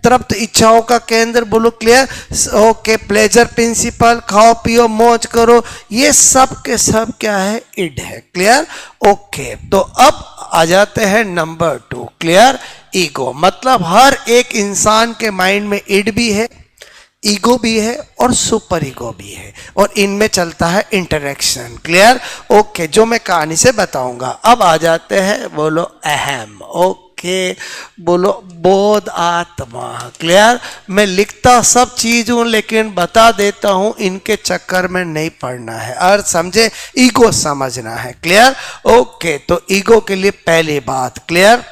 तृप्त इच्छाओं का केंद्र, बोलो क्लियर, ओके, प्लेजर प्रिंसिपल, खाओ पियो मौज करो, ये सब के सब क्या है, इड है, क्लियर, ओके। तो अब आ जाते हैं नंबर 2, क्लियर, ईगो, मतलब हर एक इंसान के माइंड में इड भी है, ईगो भी है और सुपर ईगो भी है, और इनमें चलता है इंटरेक्शन, क्लियर, ओके, जो मैं कहानी से बताऊंगा। अब आ जाते हैं, बोलो अहम, ओके, बोलो बोध आत्मा, क्लियर। मैं लिखता सब चीज हूं लेकिन बता देता हूं, इनके चक्कर में नहीं पड़ना है, और समझे, ईगो समझना है, क्लियर, ओके। तो ईगो के लिए पहली बात, क्लियर,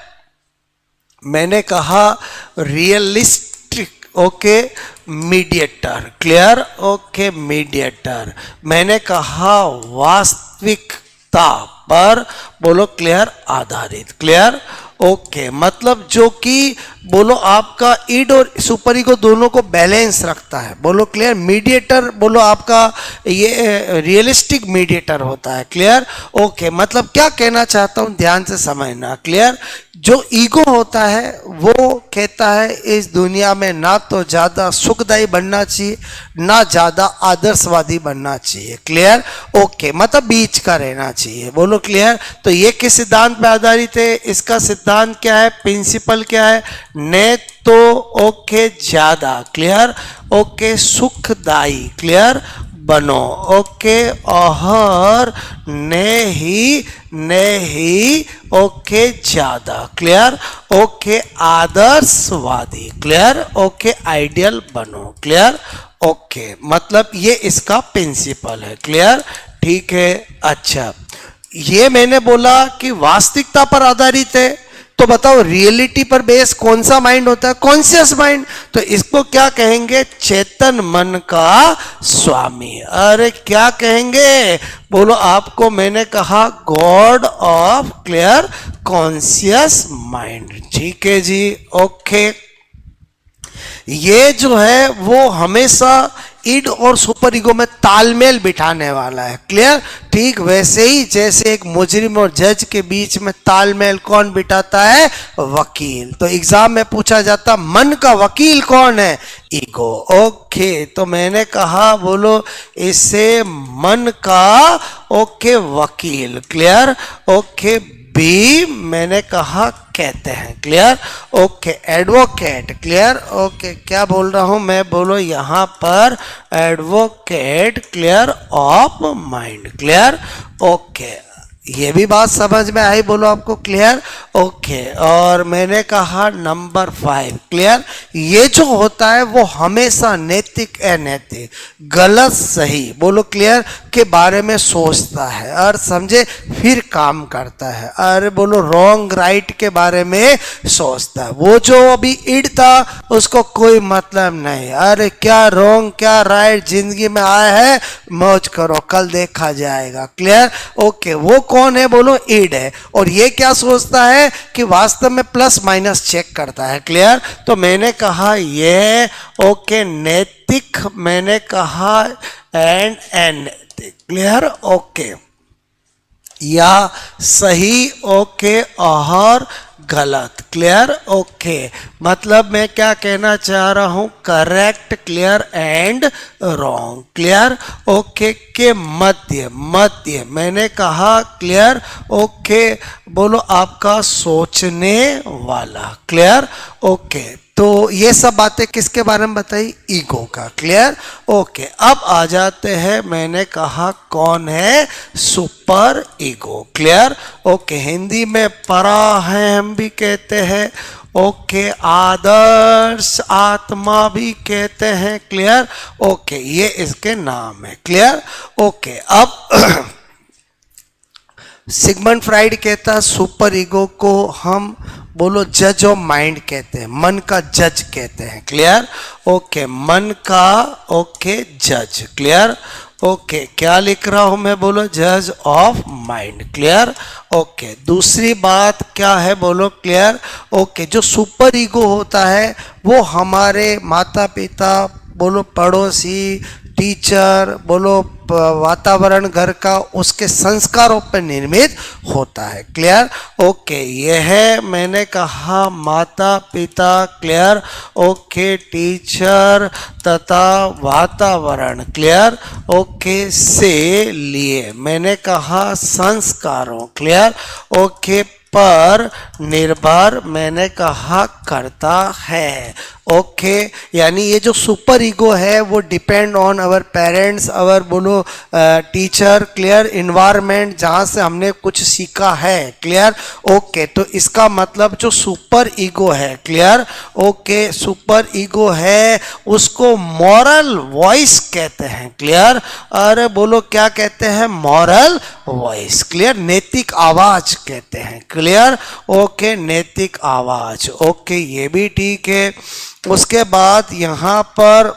मैंने कहा realistic, okay, mediator, clear, okay, mediator, मैंने कहा वास्तविकता पर, बोलो क्लियर, आधारित, क्लियर, ओके, मतलब जो कि बोलो आपका ईड और सुपर ईगो दोनों को बैलेंस रखता है, बोलो क्लियर। मीडिएटर बोलो आपका ये रियलिस्टिक मीडिएटर होता है, क्लियर, ओके। मतलब क्या कहना चाहता हूं, ध्यान से समझना, क्लियर। जो ईगो होता है वो कहता है इस दुनिया में ना तो ज्यादा सुखदायी बनना चाहिए ना ज्यादा आदर्शवादी बनना चाहिए, क्लियर, ओके, मतलब बीच का रहना चाहिए, बोलो क्लियर। तो ये किस सिद्धांत पर आधारित है, इसका सिद्धांत क्या है, प्रिंसिपल क्या है, ने तो ओके ज्यादा, क्लियर, ओके, सुखदायी, क्लियर, बनो, ओके, और नहीं नहीं, ओके, ज्यादा, क्लियर, ओके, आदर्शवादी, क्लियर, ओके, आइडियल बनो, क्लियर, ओके, मतलब ये इसका प्रिंसिपल है, क्लियर, ठीक है। अच्छा, ये मैंने बोला कि वास्तविकता पर आधारित है, तो बताओ रियलिटी पर बेस कौन सा माइंड होता है? Conscious mind. तो इसको क्या कहेंगे? चेतन मन का स्वामी। अरे क्या कहेंगे? बोलो, आपको मैंने कहा God of clear conscious mind. ठीक है जी, ओके। ये जो है वो हमेशा ईड और सुपर ईगो में तालमेल बिठाने वाला है, क्लियर। ठीक वैसे ही जैसे एक मुजरिम और जज के बीच में तालमेल कौन बिठाता है? वकील। तो एग्जाम में पूछा जाता मन का वकील कौन है? ईगो। ओके, तो मैंने कहा बोलो इसे मन का ओके वकील, क्लियर, ओके, बी मैंने कहा कहते हैं, clear, okay, advocate, clear, okay, क्या बोल रहा हूं मैं? बोलो यहां पर advocate, clear, of mind, clear, okay, ये भी बात समझ में आई? बोलो आपको क्लियर, ओके। और मैंने कहा नंबर 5, क्लियर, ये जो होता है वो हमेशा नैतिक अनैतिक, गलत सही, बोलो क्लियर, के बारे में सोचता है और समझे फिर काम करता है। अरे बोलो रॉन्ग राइट के बारे में सोचता है। वो जो अभी ईड था उसको कोई मतलब नहीं, अरे क्या रॉन्ग क्या राइट, जिंदगी में आया है मौज करो, कल देखा जाएगा, क्लियर, ओके। वो कौन है? बोलो ईड है। और ये क्या सोचता है कि वास्तव में प्लस माइनस चेक करता है, क्लियर। तो मैंने कहा ये ओके नैतिक, मैंने कहा एंड अनैतिक, क्लियर, ओके, या सही, ओके, और गलत, क्लियर, ओके। मतलब मैं क्या कहना चाह रहा हूं? Correct, clear, and wrong, clear, okay, के मध्य, मध्य मैंने कहा, क्लियर, ओके, बोलो आपका सोचने वाला, क्लियर, ओके। तो ये सब बातें किसके बारे में बताई? ईगो का, क्लियर, ओके। अब आ जाते हैं, मैंने कहा कौन है? Super ego, clear, okay. Hindi में परा है हम भी कहते हैं, ओके, आदर्श आत्मा भी कहते हैं, क्लियर, ओके, ये इसके नाम है, क्लियर, ओके। अब सिगमंड फ्राइड कहता सुपर ईगो को हम बोलो जज ऑफ माइंड कहते हैं, मन का जज कहते हैं, क्लियर, ओके, मन का ओके जज, क्लियर, ओके। क्या लिख रहा हूं मैं? बोलो जज ऑफ माइंड, क्लियर, ओके। दूसरी बात क्या है? बोलो क्लियर, ओके। जो सुपर ईगो होता है वो हमारे माता पिता, बोलो पड़ोसी, टीचर, बोलो वातावरण घर का, उसके संस्कारों पर निर्मित होता है, क्लियर, ओके। यह है मैंने कहा माता पिता, क्लियर, ओके, टीचर तथा वातावरण, क्लियर, ओके, से लिए मैंने कहा संस्कारों, क्लियर, ओके, पर निर्भर मैंने कहा करता है, ओके। यानी ये जो सुपर ईगो है वो डिपेंड ऑन अवर पेरेंट्स, अवर बोलो टीचर, क्लियर, इन्वायरमेंट जहाँ से हमने कुछ सीखा है, क्लियर, ओके। तो इसका मतलब जो सुपर ईगो है, क्लियर, ओके, सुपर ईगो है उसको मॉरल वॉइस कहते हैं, क्लियर, अरे बोलो क्या कहते हैं? मॉरल वॉइस, क्लियर, नैतिक आवाज कहते हैं, क्लियर, ओके, नैतिक आवाज, ओके, ये भी ठीक है। उसके बाद यहां पर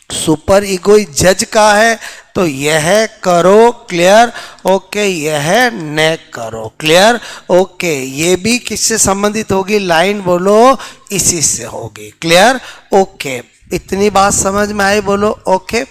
सुपर ईगो जज का है, तो यह करो, क्लियर, ओके, यह न करो, क्लियर, ओके। ये भी किससे संबंधित होगी? लाइन बोलो इसी से होगी, क्लियर, ओके। इतनी बात समझ में आई? बोलो ओके।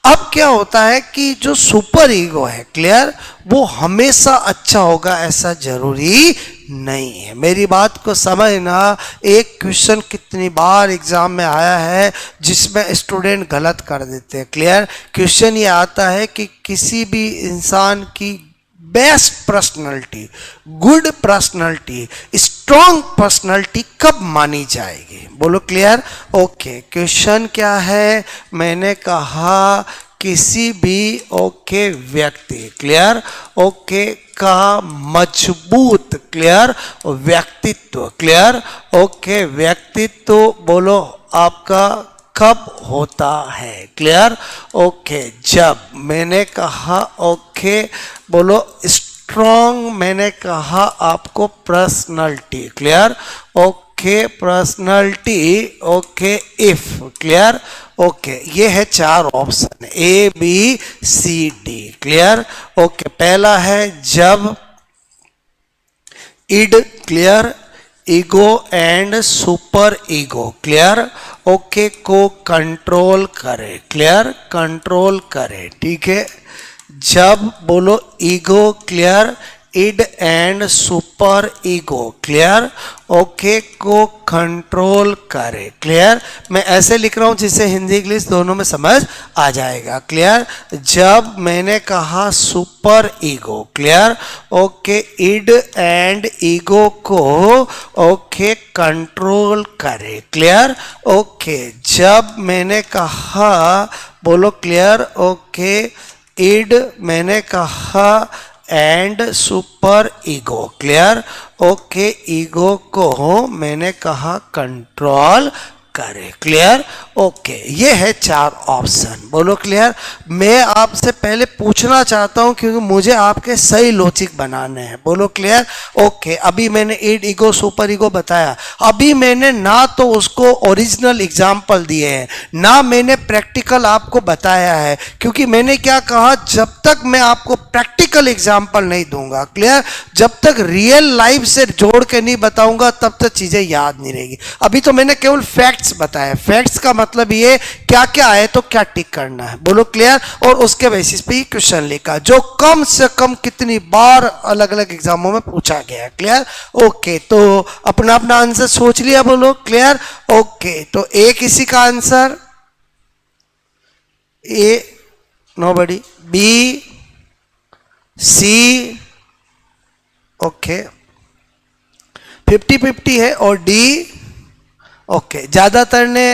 अब क्या होता है कि जो सुपर ईगो है, क्लियर, वो हमेशा अच्छा होगा ऐसा जरूरी नहीं है। मेरी बात को समझना। एक क्वेश्चन कितनी बार एग्जाम में आया है जिसमें स्टूडेंट गलत कर देते हैं, क्लियर। क्वेश्चन ये आता है कि किसी भी इंसान की best personality, good personality, strong personality कब मानी जाएगी? बोलो क्लियर, ओके। क्वेश्चन क्या है? मैंने कहा किसी भी ओके व्यक्ति, क्लियर, ओके का मजबूत, क्लियर, व्यक्तित्व, क्लियर, ओके, व्यक्तित्व बोलो आपका कब होता है, क्लियर, ओके, जब, मैंने कहा ओके बोलो स्ट्रॉन्ग, मैंने कहा आपको personality, clear, okay, personality, okay, if, clear, okay, ये है 4 option, A B C D, clear, okay, पहला है जब, id, clear, ego and super ego, clear, okay, को कंट्रोल करे, क्लियर, कंट्रोल करे, ठीक है, जब बोलो ego, clear, id and super ego, clear, okay, को कंट्रोल करे, क्लियर, मैं ऐसे लिख रहा हूं जिससे हिंदी इंग्लिश दोनों में समझ आ जाएगा, क्लियर, जब मैंने कहा super ego, clear, okay, id and ego को ओके कंट्रोल करे, क्लियर, ओके, जब मैंने कहा बोलो क्लियर, ओके, इड, मैंने कहा and super ego, clear, okay, ego को मैंने कहा कंट्रोल करे, क्लियर, ओके, ये है 4 ऑप्शन, बोलो क्लियर। मैं आपसे पहले पूछना चाहता हूं क्योंकि मुझे आपके सही लॉजिक बनाने हैं, बोलो क्लियर, ओके, अभी मैंने इड, ईगो, सुपर ईगो बताया, अभी मैंने ना तो उसको ओरिजिनल एग्जाम्पल दिए हैं ना मैंने प्रैक्टिकल आपको बताया है, क्योंकि मैंने क्या कहा, जब तक मैं आपको प्रैक्टिकल एग्जाम्पल नहीं दूंगा, क्लियर, जब तक रियल लाइफ से जोड़ के नहीं बताऊंगा तब तक चीजें याद नहीं रहेगी। अभी तो मैंने केवल फैक्ट्स बताया, फैक्ट्स का मतलब ये क्या क्या आए तो क्या टिक करना है, बोलो क्लियर, और उसके बेसिस पे क्वेश्चन लिखा जो कम से कम कितनी बार अलग अलग एग्जामों में पूछा गया है, क्लियर, ओके, तो अपना अपना आंसर सोच लिया, बोलो क्लियर, ओके, तो ए किसी का आंसर, ए नोबडी, बी, सी, ओके, 50-50 है, और डी, ओके, ज्यादातर ने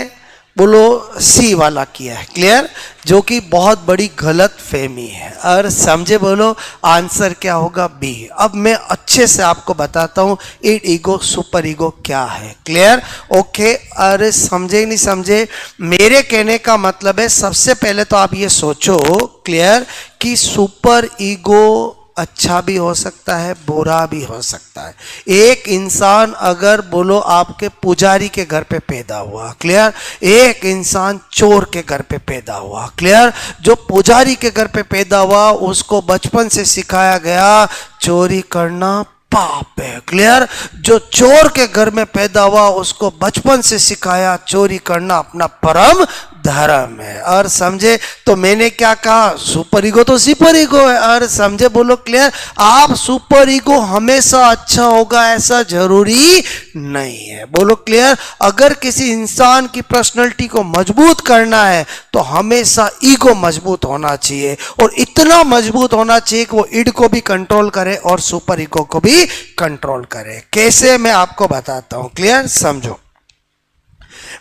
बोलो सी वाला किया है, क्लियर, जो कि बहुत बड़ी गलत फहमी है, और समझे, बोलो आंसर क्या होगा, बी। अब मैं अच्छे से आपको बताता हूं इड, ईगो, सुपर ईगो क्या है, क्लियर, ओके, अरे समझे नहीं समझे, मेरे कहने का मतलब है सबसे पहले तो आप ये सोचो, क्लियर, कि सुपर ईगो अच्छा भी हो सकता है, बुरा भी हो सकता है। एक इंसान अगर बोलो आपके पुजारी के घर पे पैदा हुआ, क्लियर, एक इंसान चोर के घर पे पैदा हुआ, क्लियर, जो पुजारी के घर पे पैदा हुआ उसको बचपन से सिखाया गया चोरी करना पाप है, क्लियर, जो चोर के घर में पैदा हुआ उसको बचपन से सिखाया चोरी करना अपना परम धर्म है, और समझे, तो मैंने क्या कहा, सुपर ईगो तो सुपर ईगो है, और समझे, बोलो क्लियर, आप सुपर ईगो हमेशा अच्छा होगा ऐसा जरूरी नहीं है, बोलो क्लियर, अगर किसी इंसान की पर्सनैलिटी को मजबूत करना है तो हमेशा ईगो मजबूत होना चाहिए, और इतना मजबूत होना चाहिए कि वो इड को भी कंट्रोल करे और सुपर ईगो को भी कंट्रोल करे। कैसे, मैं आपको बताता हूं, क्लियर, समझो,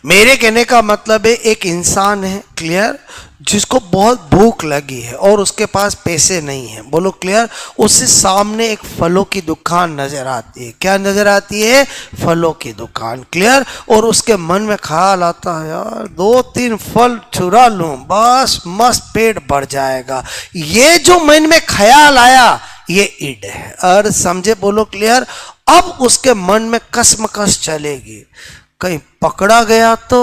मेरे कहने का मतलब है एक इंसान है, क्लियर, जिसको बहुत भूख लगी है और उसके पास पैसे नहीं है, बोलो क्लियर, उससे सामने एक फलों की दुकान नजर आती है, क्या नजर आती है, फलों की दुकान, क्लियर, और उसके मन में ख्याल आता है यार 2-3 फल चुरा लूं बस मस्त पेट भर जाएगा, ये जो मन में ख्याल आया ये इड है, और समझे, बोलो क्लियर, अब उसके मन में कसमकस चलेगी, कहीं पकड़ा गया तो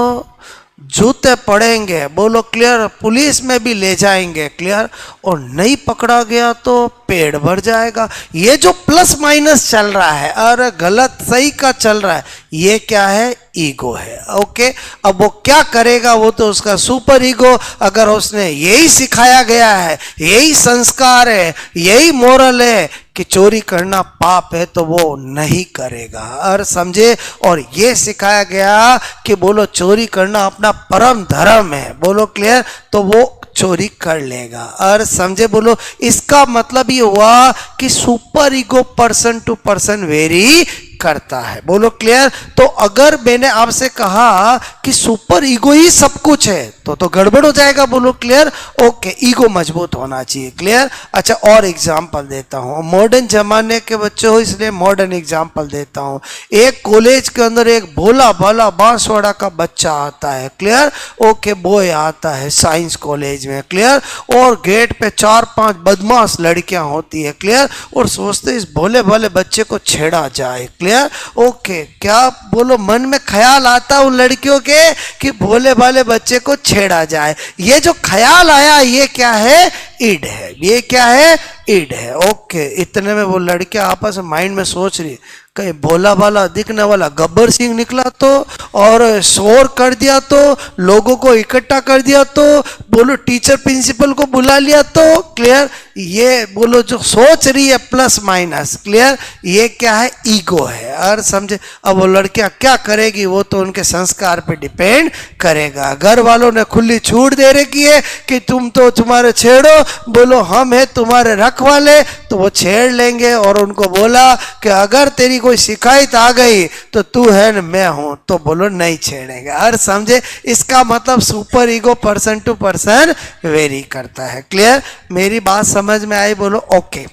जूते पड़ेंगे, बोलो क्लियर, पुलिस में भी ले जाएंगे, क्लियर, और नहीं पकड़ा गया तो पेड़ भर जाएगा, ये जो प्लस माइनस चल रहा है और गलत सही का चल रहा है ये क्या है, ईगो है, ओके, अब वो क्या करेगा, वो तो उसका सुपर ईगो, अगर उसने यही सिखाया गया है, यही संस्कार है, यही मोरल है कि चोरी करना पाप है तो वो नहीं करेगा, और समझे, और ये सिखाया गया कि बोलो चोरी करना अपना परम धर्म है, बोलो क्लियर, तो वो चोरी कर लेगा, और समझे, बोलो इसका मतलब ये हुआ कि super ego person to person vary करता है। बोलो क्लियर। तो अगर मैंने आपसे कहा कि सुपर ईगो ही सब कुछ है तो गड़बड़ हो जाएगा। बोलो क्लियर। ओके, ईगो मजबूत होना चाहिए। क्लियर। अच्छा, और एग्जांपल देता हूं, मॉडर्न जमाने के बच्चे हो इसलिए मॉडर्न एग्जांपल देता हूं। एक कॉलेज के अंदर एक भोला भाला बांसवाड़ा का बच्चा आता है। क्लियर। ओके, बॉय आता है साइंस कॉलेज में। क्लियर। और गेट पे 4-5 बदमाश लड़कियां होती है। क्लियर। और सोचते इस भोले भाले बच्चे को छेड़ा जाए। क्लियर। ओके, क्या बोलो मन में ख्याल आता उन लड़कियों के कि भोले भाले बच्चे को छेड़ा जाए। ये जो ख्याल आया ये क्या है? ईड है। ये क्या है? ईड है। ओके, इतने में वो लड़कियां आपस में माइंड में सोच रही, कहीं भोला भाला दिखने वाला गब्बर सिंह निकला तो, और शोर कर दिया तो, लोगों को इकट्ठा कर दिया तो, बोलो टीचर प्रिंसिपल को बुला लिया तो। क्लियर। ये बोलो जो सोच रही है प्लस माइनस। क्लियर। ये क्या है? ईगो है। और समझे। अब वो लड़कियां क्या करेगी वो तो उनके संस्कार पे डिपेंड करेगा। घर वालों ने खुली छूट दे रखी है कि तुम तो तुम्हारे छेड़ो, बोलो हम है तुम्हारे रखवाले, तो वो छेड़ लेंगे। और उनको बोला कि अगर तेरी कोई शिकायत आ गई तो तू है न मैं हूं, तो बोलो नहीं छेड़ेंगे। और समझे। इसका मतलब super ego person to person vary करता है। क्लियर। मेरी बात समझ में आई? बोलो ओके।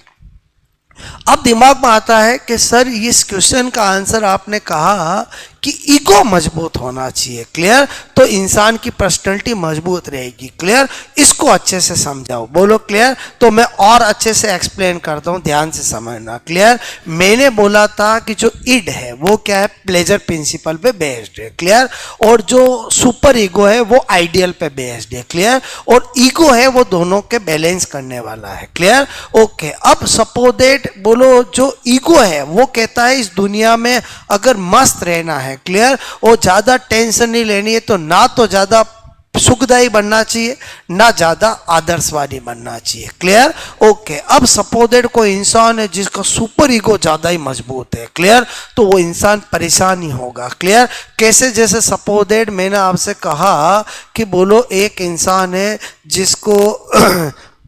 अब दिमाग में आता है कि सर इस क्वेश्चन का आंसर आपने कहा कि ईगो मजबूत होना चाहिए। क्लियर। तो इंसान की पर्सनैलिटी मजबूत रहेगी। क्लियर। इसको अच्छे से समझाओ। बोलो क्लियर। तो मैं और अच्छे से एक्सप्लेन करता हूं, ध्यान से समझना। क्लियर। मैंने बोला था कि जो ईड है वो क्या है? प्लेजर प्रिंसिपल पे बेस्ड है। क्लियर। और जो सुपर ईगो है वो आइडियल पे बेस्ड है। क्लियर। और ईगो है वो दोनों के बैलेंस करने वाला है। क्लियर। ओके, अब सपोज दैट बोलो जो ईगो है वो कहता है इस दुनिया में अगर मस्त रहना है। क्लियर। और ज्यादा टेंशन नहीं लेनी है, तो ना तो ज्यादा सुखदायी बनना चाहिए ना ज्यादा आदर्शवादी बनना चाहिए। क्लियर। ओके, अब सपोज दैट कोई इंसान है जिसका सुपर ईगो ज्यादा ही मजबूत है। क्लियर। तो वो इंसान परेशान ही होगा। क्लियर। कैसे? जैसे सपोज दैट मैंने आपसे कहा कि बोलो एक इंसान है जिसको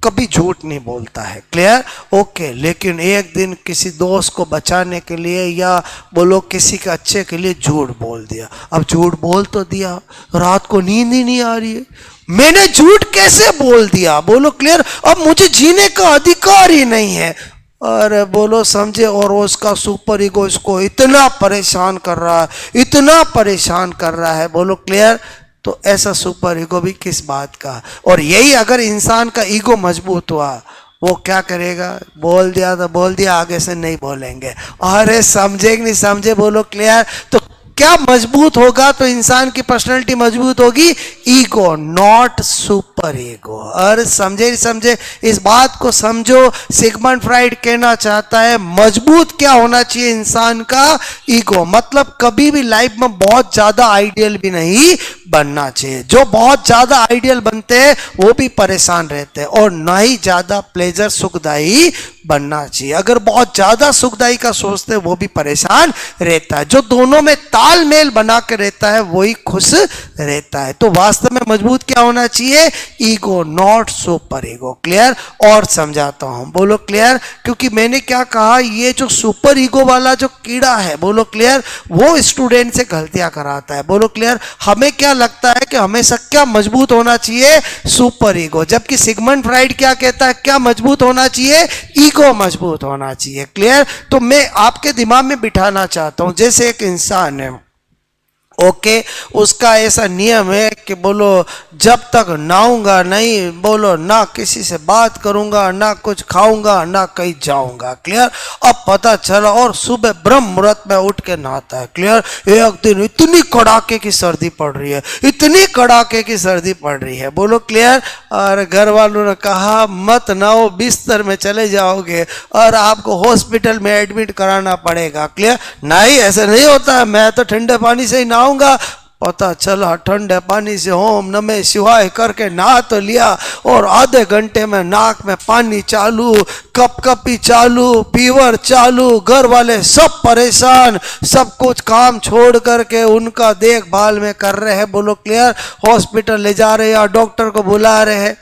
कभी झूठ नहीं बोलता है। क्लियर। ओके, लेकिन एक दिन किसी दोस्त को बचाने के लिए या बोलो किसी के अच्छे के लिए झूठ बोल दिया। अब झूठ बोल तो दिया, रात को नींद ही नहीं आ रही है, मैंने झूठ कैसे बोल दिया? बोलो क्लियर। अब मुझे जीने का अधिकार ही नहीं है। और बोलो समझे। और उसका सुपर ईगो इसको इतना परेशान कर रहा है, इतना परेशान कर रहा है। बोलो क्लियर। तो ऐसा सुपर ईगो भी किस बात का? और यही अगर इंसान का ईगो मजबूत हुआ वो क्या करेगा? बोल दिया तो बोल दिया, आगे से नहीं बोलेंगे। अरे समझे कि नहीं समझे? बोलो क्लियर। तो क्या मजबूत होगा तो इंसान की पर्सनालिटी मजबूत होगी? Ego, not super ego. और समझे समझे? इस बात को समझो। सिगमंड फ्राइड कहना चाहता है मजबूत क्या होना चाहिए इंसान का? ईगो। मतलब कभी भी लाइफ में बहुत ज्यादा आइडियल भी नहीं बनना चाहिए। जो बहुत ज्यादा आइडियल बनते हैं वो भी परेशान रहते हैं, और ना ही ज्यादा प्लेजर सुखदायी बनना चाहिए। अगर बहुत ज्यादा सुखदायी का सोचते हैं वो भी परेशान रहता है। जो दोनों में तालमेल बना के रहता है वही खुश रहता है। तो वास्तव में मजबूत क्या होना चाहिए? Ego, not super ego. Clear. और समझाता हूं। बोलो क्लियर। क्योंकि मैंने क्या कहा, ये जो सुपर ईगो वाला जो कीड़ा है, बोलो क्लियर, वो स्टूडेंट से गलतियां कराता है। बोलो क्लियर। हमें क्या लगता है कि हमेशा क्या मजबूत होना चाहिए? Super ego. जबकि सिगमंड फ्राइड क्या कहता है? क्या मजबूत होना चाहिए? ईगो मजबूत होना चाहिए। क्लियर। तो मैं आपके दिमाग में बिठाना चाहता हूं, जैसे एक इंसान है, ओके, उसका ऐसा नियम है कि बोलो जब तक नहाऊंगा नहीं, बोलो ना किसी से बात करूंगा, ना कुछ खाऊंगा, ना कहीं जाऊंगा। क्लियर। अब पता चला और सुबह ब्रह्म मुहूर्त में उठ के नहाता है। क्लियर। एक दिन इतनी कड़ाके की सर्दी पड़ रही है, इतनी कड़ाके की सर्दी पड़ रही है। बोलो क्लियर। और घर वालों ने कहा मत नहाओ, बिस्तर में चले जाओगे और आपको हॉस्पिटल में एडमिट कराना पड़ेगा। क्लियर। नहीं, ऐसा नहीं होता है, मैं तो ठंडे पानी से ही नहाऊंगा। पता चला ठंडे पानी से ओम नमः शिवाय करके नहा तो लिया, और आधे घंटे में नाक में पानी चालू, कपकपी चालू, फीवर चालू, घर वाले सब परेशान, सब कुछ काम छोड़ करके उनका देखभाल में कर रहे हैं। बोलो क्लियर। हॉस्पिटल ले जा रहे हैं, डॉक्टर को बुला रहे हैं।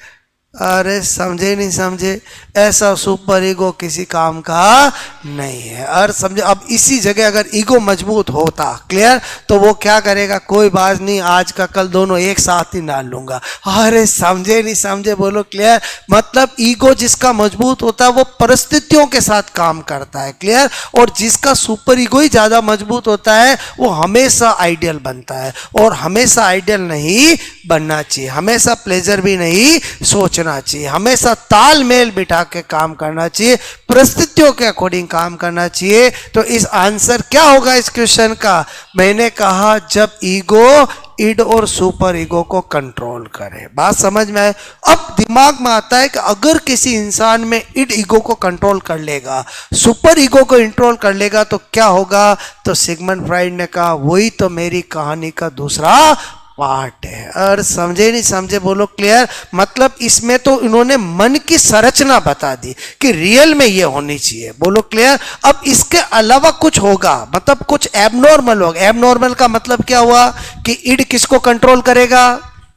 अरे समझे नहीं समझे, ऐसा सुपर ईगो किसी काम का नहीं है। और समझे, अब इसी जगह अगर ईगो मजबूत होता, क्लियर, तो वो क्या करेगा, कोई बात नहीं, आज का कल दोनों एक साथ ही डाल लूंगा। अरे समझे नहीं समझे, बोलो क्लियर। मतलब ईगो जिसका मजबूत होता है वो परिस्थितियों के साथ काम करता है, क्लियर। और जिसका सुपर ईगो ही ज्यादा मजबूत होता है वो हमेशा आइडियल बनता है, और हमेशा आइडियल नहीं बनना चाहिए, हमेशा प्लेजर भी नहीं सोचना चाहिए, हमेशा तालमेल बिठा के काम करना चाहिए, परिस्थितियों के अकॉर्डिंग काम करना चाहिए। तो इस आंसर क्या होगा इस क्वेश्चन का, मैंने कहा जब ईगो इड और सुपर ईगो को कंट्रोल करे। बात समझ में आए। अब दिमाग में आता है कि अगर किसी इंसान में इड ईगो को कंट्रोल कर लेगा, सुपर ईगो को कंट्रोल कर लेगा, तो क्या होगा। तो सिगमंड फ्राइड ने कहा वही तो मेरी कहानी का दूसरा पार्ट है। और समझे नहीं समझे, बोलो क्लियर। मतलब इसमें तो इन्होंने मन की संरचना बता दी कि रियल में ये होनी चाहिए, बोलो क्लियर। अब इसके अलावा कुछ होगा, मतलब कुछ एबनॉर्मल होगा। एबनॉर्मल का मतलब क्या हुआ कि इड किसको कंट्रोल करेगा,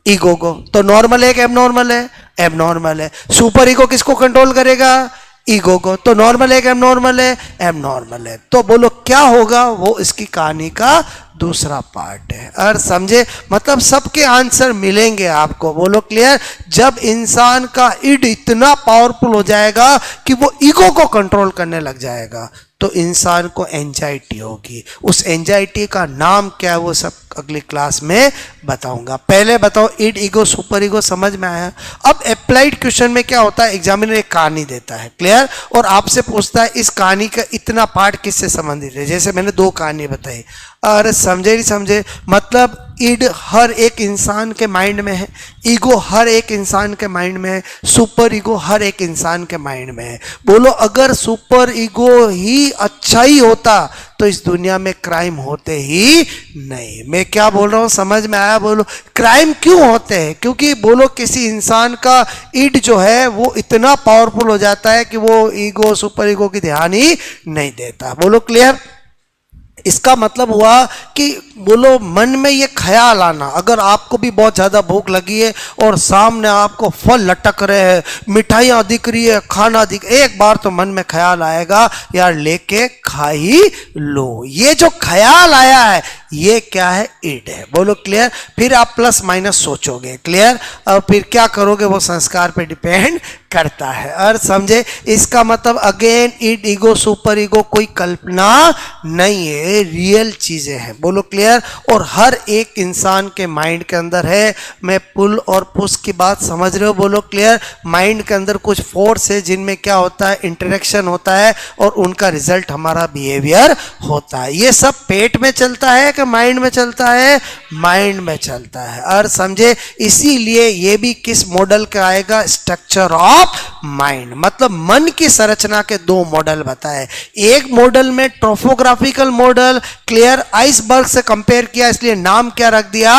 ईगो को। तो नॉर्मल है कि एबनॉर्मल है, एबनॉर्मल है। सुपर ईगो किसको कंट्रोल करेगा, ईगो को। तो नॉर्मल है कि एबनॉर्मल है, एबनॉर्मल है। तो बोलो क्या होगा, वो इसकी कहानी का दूसरा पार्ट है। और समझे, मतलब सबके आंसर मिलेंगे आपको, बोलो क्लियर। जब इंसान का इड इतना पावरफुल हो जाएगा कि वो ईगो को कंट्रोल करने लग जाएगा, तो इंसान को एंजाइटी होगी। उस एंजाइटी का नाम क्या है वो सब अगली क्लास में बताऊंगा। पहले बताओ इड ईगो सुपर ईगो समझ में आया। अब अप्लाइड क्वेश्चन में क्या होता है, एग्जामिनर एक कहानी देता है, क्लियर, और आपसे पूछता है इस कहानी का इतना पार्ट किससे संबंधित है। जैसे मैंने 2 कहानी बताई। अरे समझे नहीं समझे, मतलब इड हर एक इंसान के माइंड में है, ईगो हर एक इंसान के माइंड में है, सुपर ईगो हर एक इंसान के माइंड में है। बोलो अगर सुपर ईगो ही अच्छा ही होता तो इस दुनिया में क्राइम होते ही नहीं। मैं क्या बोल रहा हूं समझ में आया। बोलो क्राइम क्यों होते हैं, क्योंकि बोलो किसी इंसान का इड जो है वो इतना पावरफुल हो जाता है कि वो ईगो सुपर ईगो की ध्यान ही नहीं देता। बोलो क्लियर। इसका मतलब हुआ कि बोलो मन में ये ख्याल आना, अगर आपको भी बहुत ज़्यादा भूख लगी है और सामने आपको फल लटक रहे हैं, मिठाइयाँ दिख रही है, खाना दिख, एक बार तो मन में ख्याल आएगा यार लेके खा ही लो। ये जो ख्याल आया है ये क्या है, इड है। बोलो क्लियर। फिर आप प्लस माइनस सोचोगे, क्लियर, और फिर क्या करोगे वो संस्कार पे डिपेंड करता है। और समझे, इसका मतलब again end ego super ego कोई कल्पना नहीं है, रियल चीजें हैं। बोलो क्लियर। और हर एक इंसान के माइंड के अंदर है। मैं पुल और पुश की बात समझ रहे हो, बोलो क्लियर। माइंड के अंदर कुछ फोर्स है जिनमें क्या होता है, इंटरेक्शन होता है और उनका रिजल्ट हमारा बिहेवियर होता है। ये सब पेट में चलता है कि माइंड में चलता है, माइंड में चलता है। और समझे, इसीलिए ये भी किस मॉडल का आएगा, स्ट्रक्चर ऑफ माइंड। मतलब मन की संरचना के 2 मॉडल बताए। एक मॉडल में ट्रोफोग्राफिकल मॉडल, क्लियर, आइसबर्ग से कंपेयर किया इसलिए नाम क्या रख दिया,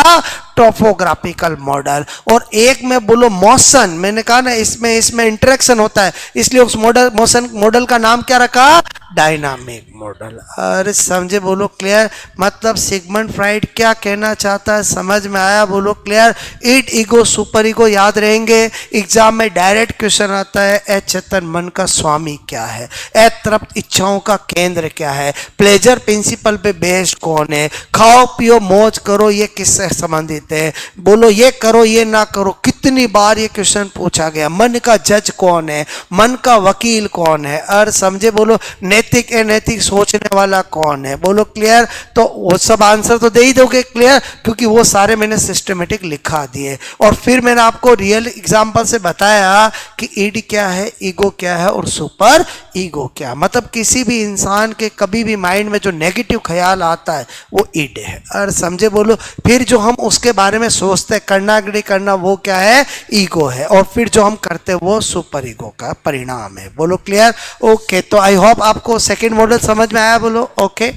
ट्रोफोग्राफिकल मॉडल। और एक में बोलो मोशन, मैंने कहा ना इसमें इंटरेक्शन होता है इसलिए उस मोशन मॉडल का नाम क्या रखा, डायनामिक मॉडल। अरे समझे, बोलो क्लियर। मतलब सिगमंड फ्राइड क्या कहना चाहता है समझ में आया, बोलो clear. End ego super ego याद रहेंगे। एग्जाम में डायरेक्ट क्वेश्चन आता है, चेतन मन का स्वामी क्या है, तृप्त इच्छाओं का केंद्र क्या है, प्लेजर प्रिंसिपल पे बेस्ड कौन है, खाओ पियो मौज करो ये किससे संबंधित है, बोलो ये करो ये ना करो। कितनी बार ये क्वेश्चन पूछा गया। मन का जज कौन है, मन का वकील कौन है, और समझे, बोलो नैतिक अनैतिक सोचने वाला कौन है, बोलो क्लियर। तो वो सब आंसर तो दे ही दोगे, क्लियर, क्योंकि वो सारे मैंने सिस्टमेटिक लिखा दिए। और फिर मैंने आपको रियल एग्जांपल से बताया कि इड क्या है, ईगो क्या है और सुपर ईगो क्या। मतलब किसी भी इंसान के कभी भी माइंड में जो नेगेटिव ख्याल आता है वो इड है, और समझे, बोलो। फिर जो हम उसके बारे में सोचते हैं, करना अग्री करना, वो क्या है, ईगो है। और फिर जो हम करते हैं वो सुपर ईगो का परिणाम है, बोलो क्लियर। ओके, तो आई होप आपको सेकंड मॉडल समझ में आया, बोलो ओके।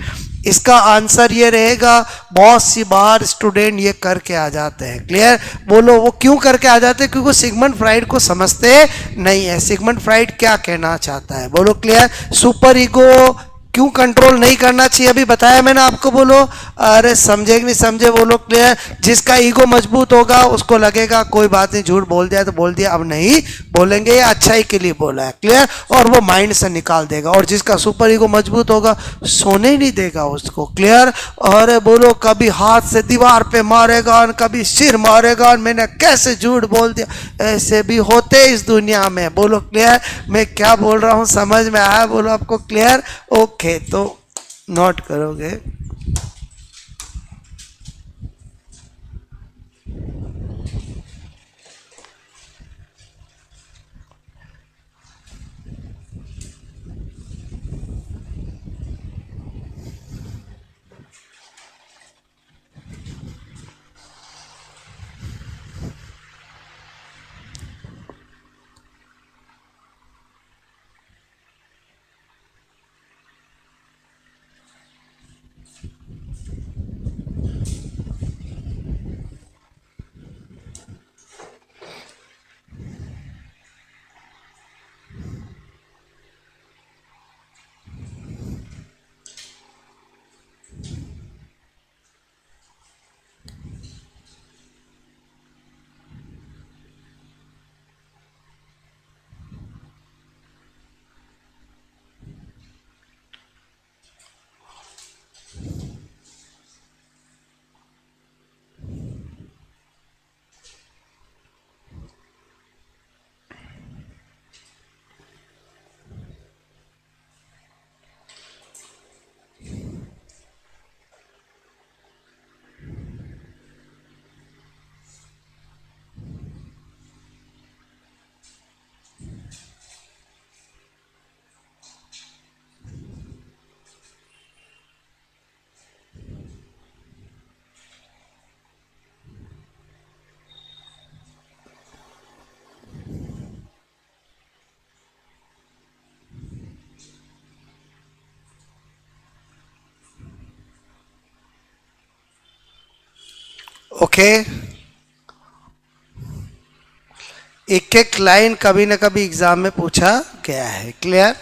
इसका आंसर ये रहेगा, बहुत सी बार स्टूडेंट ये करके आ जाते हैं, क्लियर, बोलो। वो क्यों करके आ जाते हैं, क्योंकि वो सिगमंड फ्राइड को समझते नहीं है। सिगमंड फ्राइड क्या कहना चाहता है, बोलो क्लियर। सुपर ईगो क्यों कंट्रोल नहीं करना चाहिए अभी बताया मैंने आपको। बोलो अरे समझे कि नहीं समझे, बोलो क्लियर। जिसका ईगो मजबूत होगा उसको लगेगा कोई बात नहीं, झूठ बोल दिया तो बोल दिया, अब नहीं बोलेंगे, ये अच्छाई के लिए बोला है, क्लियर, और वो माइंड से निकाल देगा। और जिसका सुपर ईगो मजबूत होगा सोने ही नहीं देगा उसको, क्लियर। और बोलो कभी हाथ से दीवार पे मारेगा और कभी सिर मारेगा और मैंने कैसे झूठ बोल दिया, ऐसे भी होते इस दुनिया में, बोलो क्लियर। मैं क्या बोल रहा हूँ समझ में आया, बोलो आपको क्लियर। ओके तो नोट करोगे। ओके, एक एक लाइन कभी ना कभी एग्जाम में पूछा गया है, क्लियर।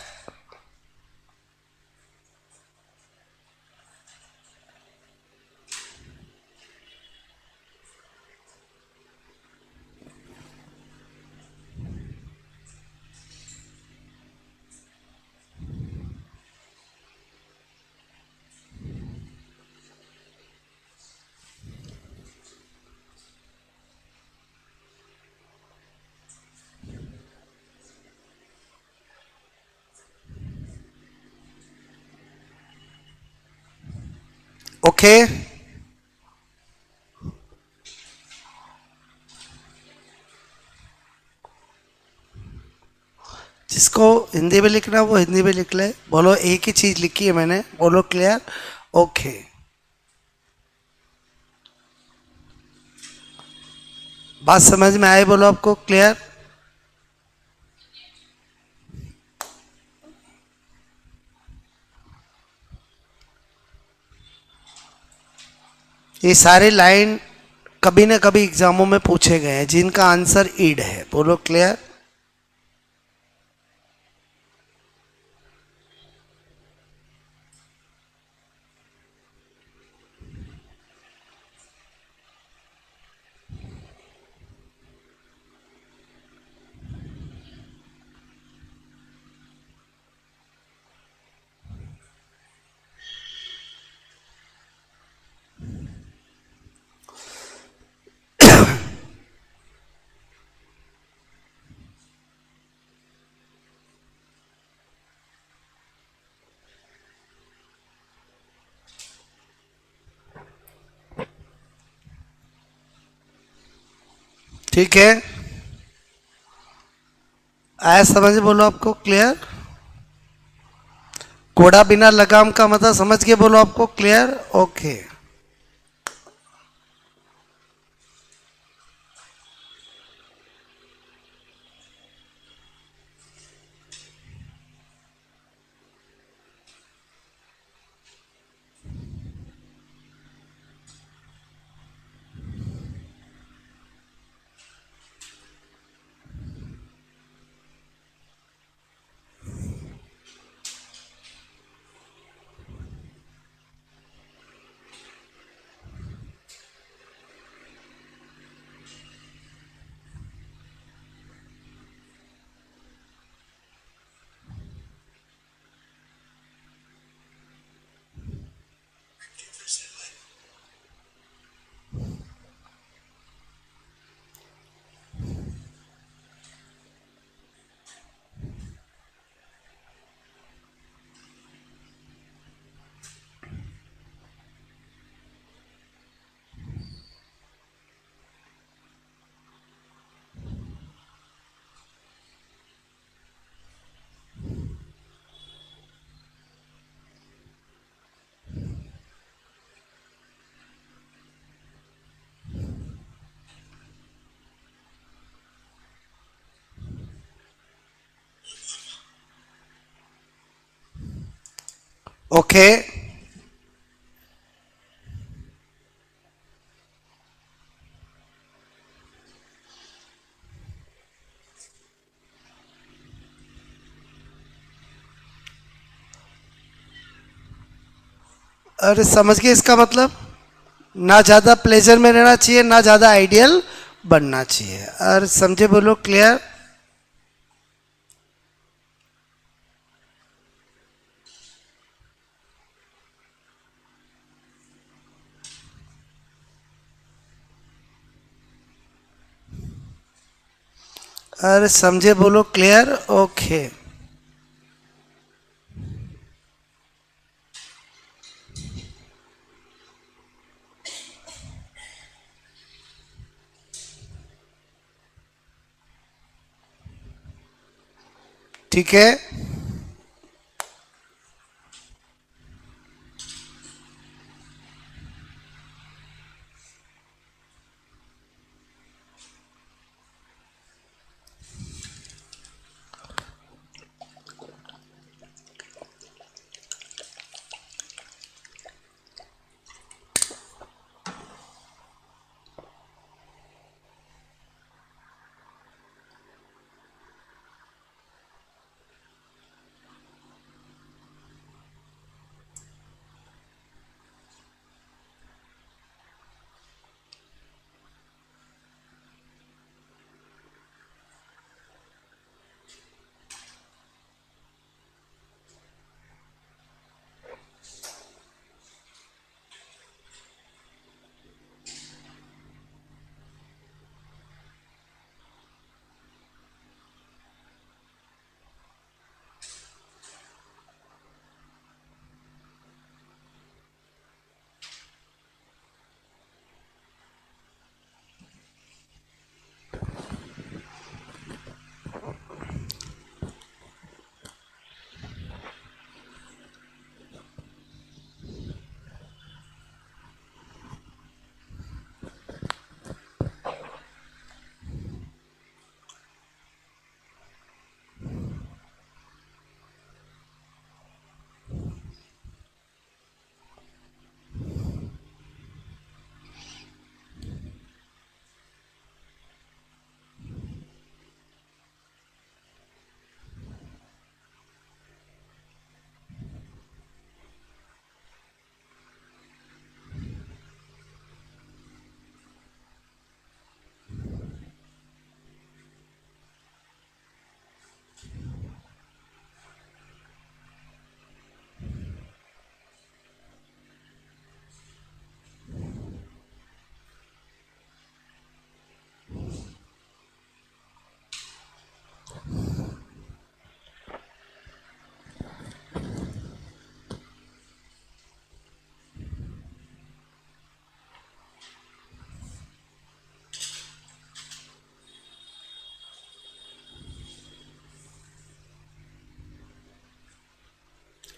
ओके, जिसको हिंदी में लिखना है वो हिंदी में लिख ले, बोलो एक ही चीज लिखी है मैंने, बोलो क्लियर। ओके, बात समझ में आई, बोलो आपको क्लियर। ये सारे लाइन कभी ना कभी एग्जामों में पूछे गए हैं जिनका आंसर ईड है, बोलो क्लियर। ठीक है, आया समझ, बोलो आपको क्लियर। कोड़ा बिना लगाम का मतलब समझ के बोलो आपको क्लियर। ओके, ओके, अरे समझ गए इसका मतलब, ना ज़्यादा प्लेजर में रहना चाहिए ना ज़्यादा आइडियल बनना चाहिए। और समझे, बोलो क्लियर। अरे समझे, बोलो क्लियर। ओके, ठीक है।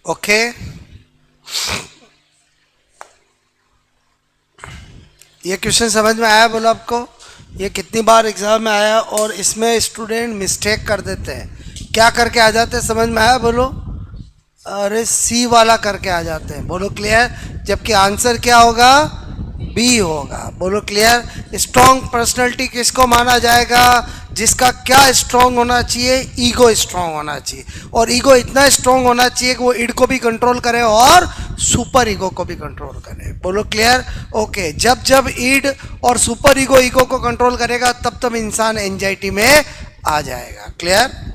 ओके, ये क्वेश्चन समझ में आया, बोलो आपको। ये कितनी बार एग्जाम में आया और इसमें स्टूडेंट मिस्टेक कर देते हैं, क्या करके आ जाते हैं, समझ में आया, बोलो। अरे सी वाला करके आ जाते हैं, बोलो क्लियर। जबकि आंसर क्या होगा, बी होगा, बोलो क्लियर। स्ट्रॉन्ग पर्सनैलिटी किसको माना जाएगा, जिसका क्या स्ट्रॉन्ग होना चाहिए, ईगो स्ट्रॉन्ग होना चाहिए। और ईगो इतना स्ट्रॉन्ग होना चाहिए कि वो इड को भी कंट्रोल करे और सुपर ईगो को भी कंट्रोल करे, बोलो क्लियर। ओके, जब जब ईड और सुपर ईगो ईगो को कंट्रोल करेगा तब तब इंसान एंजाइटी में आ जाएगा, क्लियर।